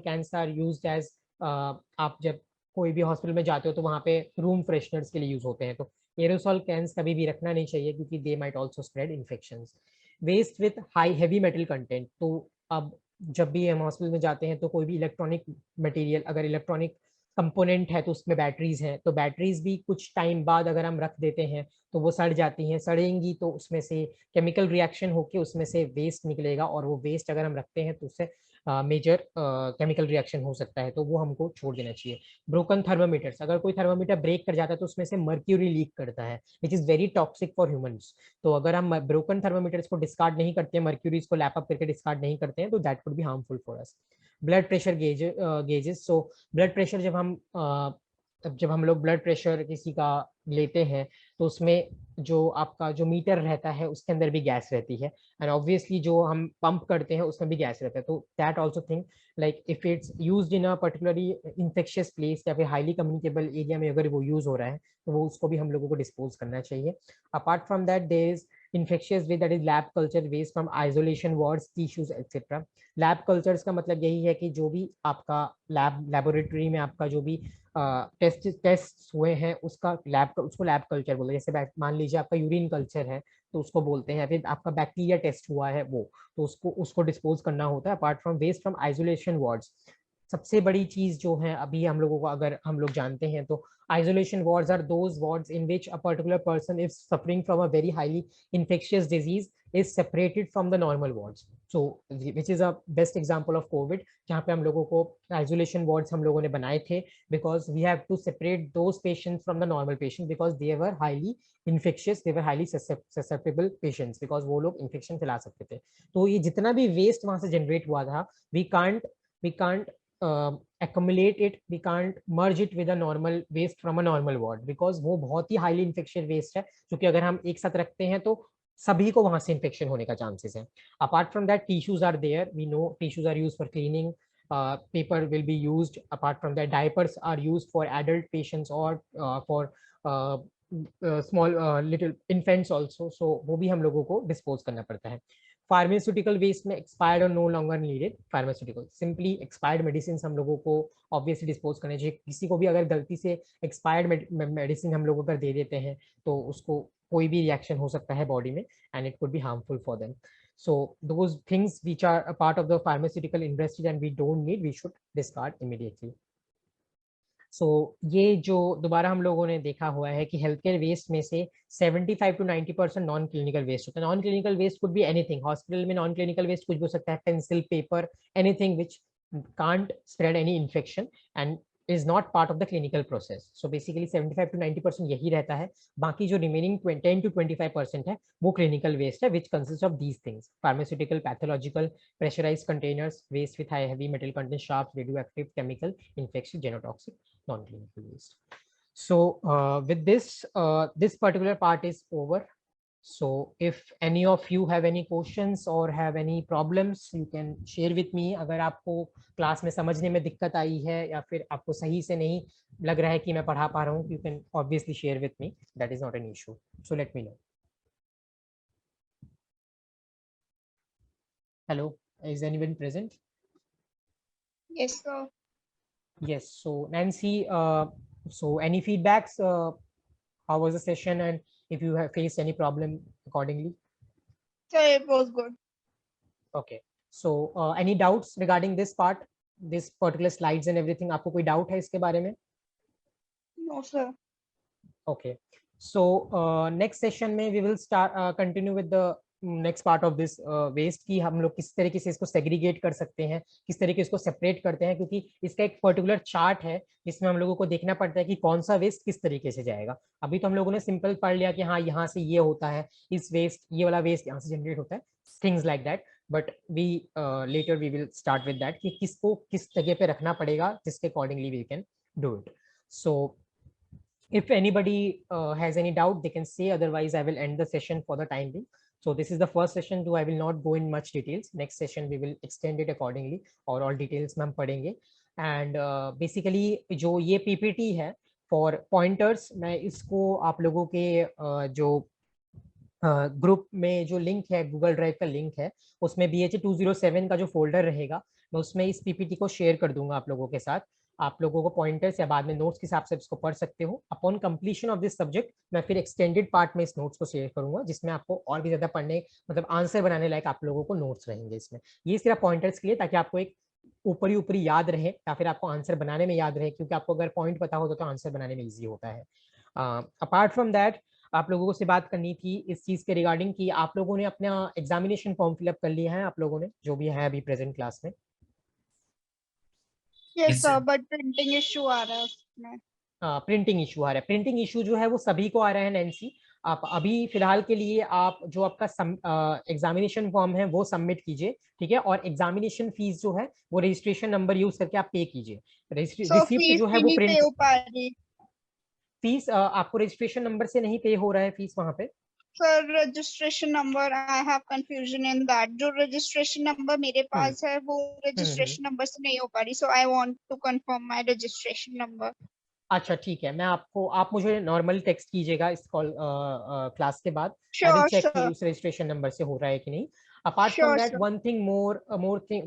cans are used as आप जब कोई भी हॉस्पिटल में जाते हो तो वहाँ पे रूम फ्रेशनर्स के लिए यूज होते हैं, तो एरोसॉल कैंस कभी भी रखना नहीं चाहिए क्योंकि they might also spread infections. Waste with high heavy metal content, तो अब जब भी हम हॉस्पिटल में जाते हैं तो कोई भी इलेक्ट्रॉनिक मटेरियल, अगर इलेक्ट्रॉनिक कंपोनेंट है तो उसमें बैटरीज हैं, तो बैटरीज भी कुछ टाइम बाद अगर हम रख देते हैं तो वो सड़ जाती हैं, सड़ेंगी तो उसमें से केमिकल रिएक्शन होके उसमें से वेस्ट निकलेगा, और वो वेस्ट अगर हम रखते हैं तो उससे मेजर केमिकल रिएक्शन हो सकता है, तो वो हमको छोड़ देना चाहिए. ब्रोकन थर्मामीटर्स, अगर कोई थर्मामीटर ब्रेक कर जाता है तो उसमें से मर्क्यूरी लीक करता है which is very toxic for humans. तो अगर हम ब्रोकन थर्मामीटर्स को डिस्कार्ड नहीं करते हैं, मर्क्यूरीज को लैप अप करके डिस्कार्ड नहीं करते हैं, तो that would be harmful for us. Blood pressure gauges. So blood pressure जब हम लोग ब्लड प्रेशर किसी का लेते हैं तो उसमें जो आपका जो मीटर रहता है उसके अंदर भी गैस रहती है, एंड ऑब्वियसली जो हम पंप करते हैं उसमें भी गैस रहता है, तो that also thing like if it's used in a particularly infectious place या फिर हाईली कम्युनिकेबल एरिया में अगर वो यूज हो रहा है तो वो उसको भी हम लोगों को डिस्पोज करना चाहिए. Apart from that there is infectious waste, that is lab culture waste from isolation wards, tissues etc. Lab cultures का मतलब यही है कि जो भी आपका लेबोरेटरी में आपका जो भी टेस्ट हुए हैं उसको लैब कल्चर बोलते हैं. जैसे मान लीजिए आपका यूरिन कल्चर है तो उसको बोलते हैं, फिर आपका बैक्टीरिया टेस्ट हुआ है वो, तो उसको डिस्पोज करना होता है. Apart from waste from isolation wards, सबसे बड़ी चीज जो है अभी हम लोगों को अगर हम लोग जानते हैं तो isolation wards are those wards in which a particular person is suffering from a very highly infectious disease is separated from the normal wards. So which is a best example of COVID, जहाँ पे हम लोगों को isolation wards हम लोगों ने बनाए थे because we have to separate those patients from the normal patients because they were highly infectious, they were highly susceptible patients because वो लोग infection फैला सकते थे. तो ये जितना भी waste वहाँ से generate हुआ था, we can't accumulate it, we can't merge it with a normal waste from a normal ward because वो बहुत ही highly infectious waste है, क्योंकि अगर हम एक साथ रखते हैं तो सभी को वहां से इन्फेक्शन होने का चांसेस है. Apart from that tissues are there, we know tissues are used for cleaning, paper will be used. Apart from that, diapers are used for adult patients or for small little infants also, so वो भी हम लोगों को dispose करना पड़ता है. Pharmaceutical waste में expired और no longer needed pharmaceutical, simply expired medicine हम लोगों को ऑब्वियसली डिस्पोज करना चाहिए. किसी को भी अगर गलती से एक्सपायर्ड मेडिसिन हम लोग अगर दे देते हैं तो उसको कोई भी रिएक्शन हो सकता है बॉडी में and it could be harmful for them. So those things which are a part of the pharmaceutical industry and we don't need, we should discard immediately. सो ये जो दोबारा हम लोगों ने देखा हुआ है कि हेल्थ केयर वेस्ट में से 75 to 90% नॉन क्लिनिकल वेस्ट होता है. Non clinical waste could be anything. Hospital में नॉन क्लिनिकल वेस्ट कुछ भी हो सकता है, pencil, paper, anything which can't spread any infection and is not part of the clinical process. So basically 75 to 90% यही रहता है. बाकी जो remaining 10 to 25% है वो clinical waste है, which consists of these things: pharmaceutical, pathological, pressurized containers, waste with high heavy metal content, sharp, radioactive, chemical, infectious, genotoxic, non-clinical waste. So with this, this particular part is over. So if any of you have any questions or have any problems, you can share with me. अगर आपको class में समझने में दिक्कत आई है या फिर आपको सही से नहीं लग रहा है कि मैं पढ़ा पा रहा हूँ, you can obviously share with me. That is not an issue. So let me know. Hello, is anyone present? Yes, sir. Yes. So Nancy, so any feedbacks? How was the session, and if you have faced any problem accordingly? So it was good. Okay. So any doubts regarding this part, this particular slides and everything? आपको कोई doubt है इसके बारे में? No, sir. Okay. So next session में we will start continue with the next part of this waste की हम लोग किस तरीके से इसको segregate कर सकते हैं, किस तरीके से इसको separate करते हैं, क्योंकि इसका एक particular chart है जिसमें हम लोगों को देखना पड़ता है कि कौन सा वेस्ट किस तरीके से जाएगा. अभी तो हम लोगों ने सिंपल पढ़ लिया कि हाँ यहाँ से ये होता है, इस वेस्ट ये वाला वेस्ट यहाँ से जनरेट होता है, things like that. But we later we will start with that कि किसको किस जगह पे रखना पड़ेगा, जिसके accordingly we can do it. So if anybody has any doubt, they can say, otherwise I will end the session for the time being. So this is the first session, so I will not go in much details. Next session we will extend it accordingly, और all details में हम पढ़ेंगे. And basically जो ये PPT है for pointers, मैं इसको आप लोगों के जो ग्रुप में जो लिंक है, गूगल ड्राइव का लिंक है, उसमें BHA 207 का जो फोल्डर रहेगा, मैं उसमें इस PPT को शेयर कर दूंगा आप लोगों के साथ. आप लोगों को पॉइंटर्स या बाद में नोट्स के हिसाब से इसको पढ़ सकते हो. Upon completion of this subject मैं फिर एक्सटेंडेड पार्ट में इस नोट्स को शेयर करूंगा, जिसमें आपको और भी ज्यादा पढ़ने, मतलब आंसर बनाने लायक आप लोगों को नोट्स रहेंगे इसमें. ये सिर्फ पॉइंटर्स के लिए, ताकि आपको एक ऊपरी याद रहे या फिर आपको आंसर बनाने में याद रहे, क्योंकि आपको अगर पॉइंट पता हो तो आंसर बनाने में ईजी होता है. अपार्ट फ्रॉम दैट, आप लोगों से बात करनी थी इस चीज के रिगार्डिंग कि आप लोगों ने अपना एग्जामिनेशन फॉर्म फिलअप कर लिया है, आप लोगों ने जो भी है अभी प्रेजेंट क्लास में? Yes, Yes, sir. sir. But printing issue आ रहा है उसमें. प्रिंटिंग इशू आ रहा है. प्रिंटिंग इशू जो है वो सभी को आ रहा है नैन्सी. आप अभी फिलहाल के लिए आप जो आपका एग्जामिनेशन फॉर्म है वो सबमिट कीजिए, ठीक है, और एग्जामिनेशन फीस जो है वो रजिस्ट्रेशन नंबर यूज करके आप पे कीजिए. So रिसिप्ट fees जो है भी वो नहीं प्रिंट, pay हो पा रही. फीस आपको रजिस्ट्रेशन नंबर से नहीं पे हो रहा है फीस वहां पे? Sir, registration number, I have confusion in that. जो registration number मेरे पास है वो registration number से नहीं हो पा रही. So I want to confirm my registration number. अच्छा ठीक है, मैं आप मुझे नॉर्मल टेक्स्ट कीजिएगा इस कॉल क्लास के बाद. आई विल Sure, चेक कि sir. उस रजिस्ट्रेशन नंबर से हो रहा है कि नहीं. Apart from Sure, that, sir.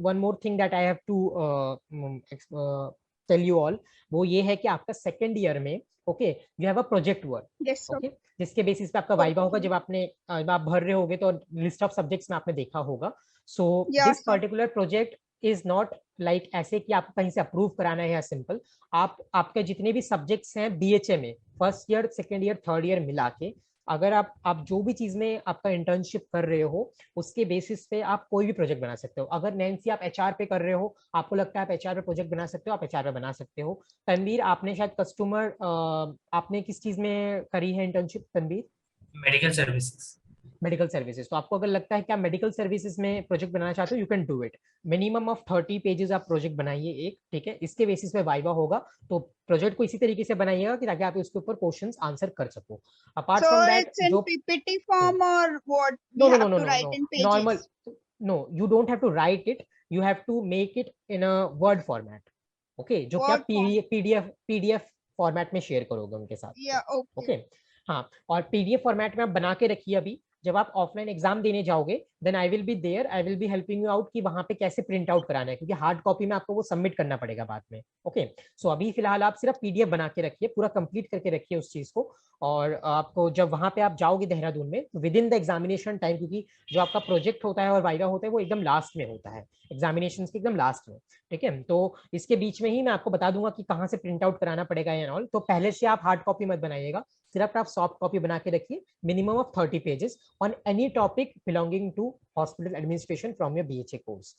One more thing that I have to tell you all, वो ये है कि आपका सेकेंड ईयर में, okay, you have a project work, Yes, sir. Okay, जिसके बेसिस पे आपका वाइवा होगा. जब आप भर रहे होगे तो लिस्ट ऑफ सब्जेक्ट्स में आपने देखा होगा. सो Yeah, this sir. Particular project is not like ऐसे कि आपको कहीं से अप्रूव कराना है या सिंपल. आपके जितने भी सब्जेक्ट्स हैं BHA में, first year, second year, third year मिला के, अगर आप जो भी चीज में आपका इंटर्नशिप कर रहे हो उसके बेसिस पे आप कोई भी प्रोजेक्ट बना सकते हो. अगर नैन्सी आप HR पे कर रहे हो, आपको लगता है आप HR पे प्रोजेक्ट बना सकते हो, आप HR पे बना सकते हो. तनवीर, आपने शायद कस्टमर, आपने किस चीज में करी है internship Tanveer? Medical services. Medical services. तो आपको अगर लगता है कि आप मेडिकल सर्विसेज में प्रोजेक्ट बनाना चाहते हो, you can do it. Minimum of 30 pages आप प्रोजेक्ट बनाइए एक, ठीक है, इसके बेसिस पे वाइवा होगा. तो प्रोजेक्ट को इसी तरीके से बनाइएगा कि ताकि आप इसके ऊपर क्वेश्चंस आंसर कर सको. Apart So from that, it's in जो PPT form or what? No We no no have no to no write no in normal, pages. No, you don't have to write it, you have to make it in a word format, okay, जो कि आप Word form. PDF format में share करोगे उनके साथ. Yeah, okay. Okay, हाँ, और PDF format में आप बना के रखिए अभी. जब आप ऑफलाइन एग्जाम देने जाओगे then I will be there, I will be helping you out कि वहां पे कैसे प्रिंट आउट कराना है, क्योंकि हार्ड कॉपी में आपको वो सबमिट करना पड़ेगा बाद में। ओके, सो अभी फिलहाल आप सिर्फ पीडीएफ बना के रखिए, पूरा कंप्लीट करके रखिए उस चीज को, और आपको जब वहां पे आप जाओगे देहरादून में with in the examination time, क्योंकि जो आपका प्रोजेक्ट होता है और वाइवा होता है वो एकदम लास्ट में होता है, एग्जामिनेशन के एकदम लास्ट में, ठीक है। तो इसके बीच में ही मैं आपको बता दूंगा कि कहाँ से प्रिंट आउट कराना पड़ेगा एंड ऑल। तो पहले से आप हार्ड कॉपी मत बनाइएगा, सिर्फ आप सॉफ्ट कॉपी बना के रखिए, minimum of 30 pages on any topic belonging to hospital administration from your BHA course.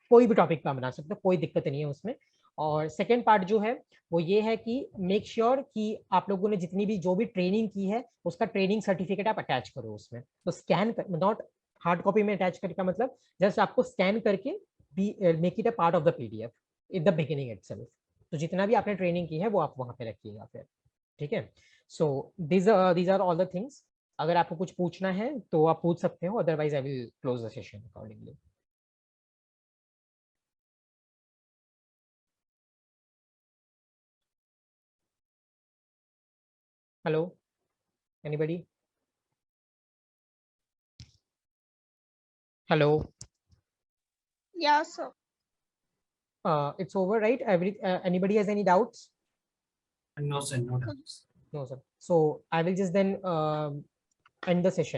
कोई भी टॉपिक पे आप बना सकते हो, कोई दिक्कत नहीं है उसमें। और सेकेंड पार्ट जो है वो ये है कि मेक श्योर कि आप लोगों ने जितनी भी जो भी ट्रेनिंग की है उसका ट्रेनिंग सर्टिफिकेट आप अटैच करो उसमें। तो स्कैन नॉट हार्ड कॉपी में अटैच करने का मतलब जस्ट आपको स्कैन करके make it a part of the PDF in the beginning itself. तो जितना भी आपने ट्रेनिंग की है वो आप वहां पे रखिएगा फिर, ठीक है। So these are all the things. अगर आपको कुछ पूछना है तो आप पूछ सकते हो, otherwise I will close the session accordingly. Hello, anybody? Hello? Yeah, sir. It's over, right? Anybody has any doubts? No, sir, no doubts. No, sir. So I will just then end the session.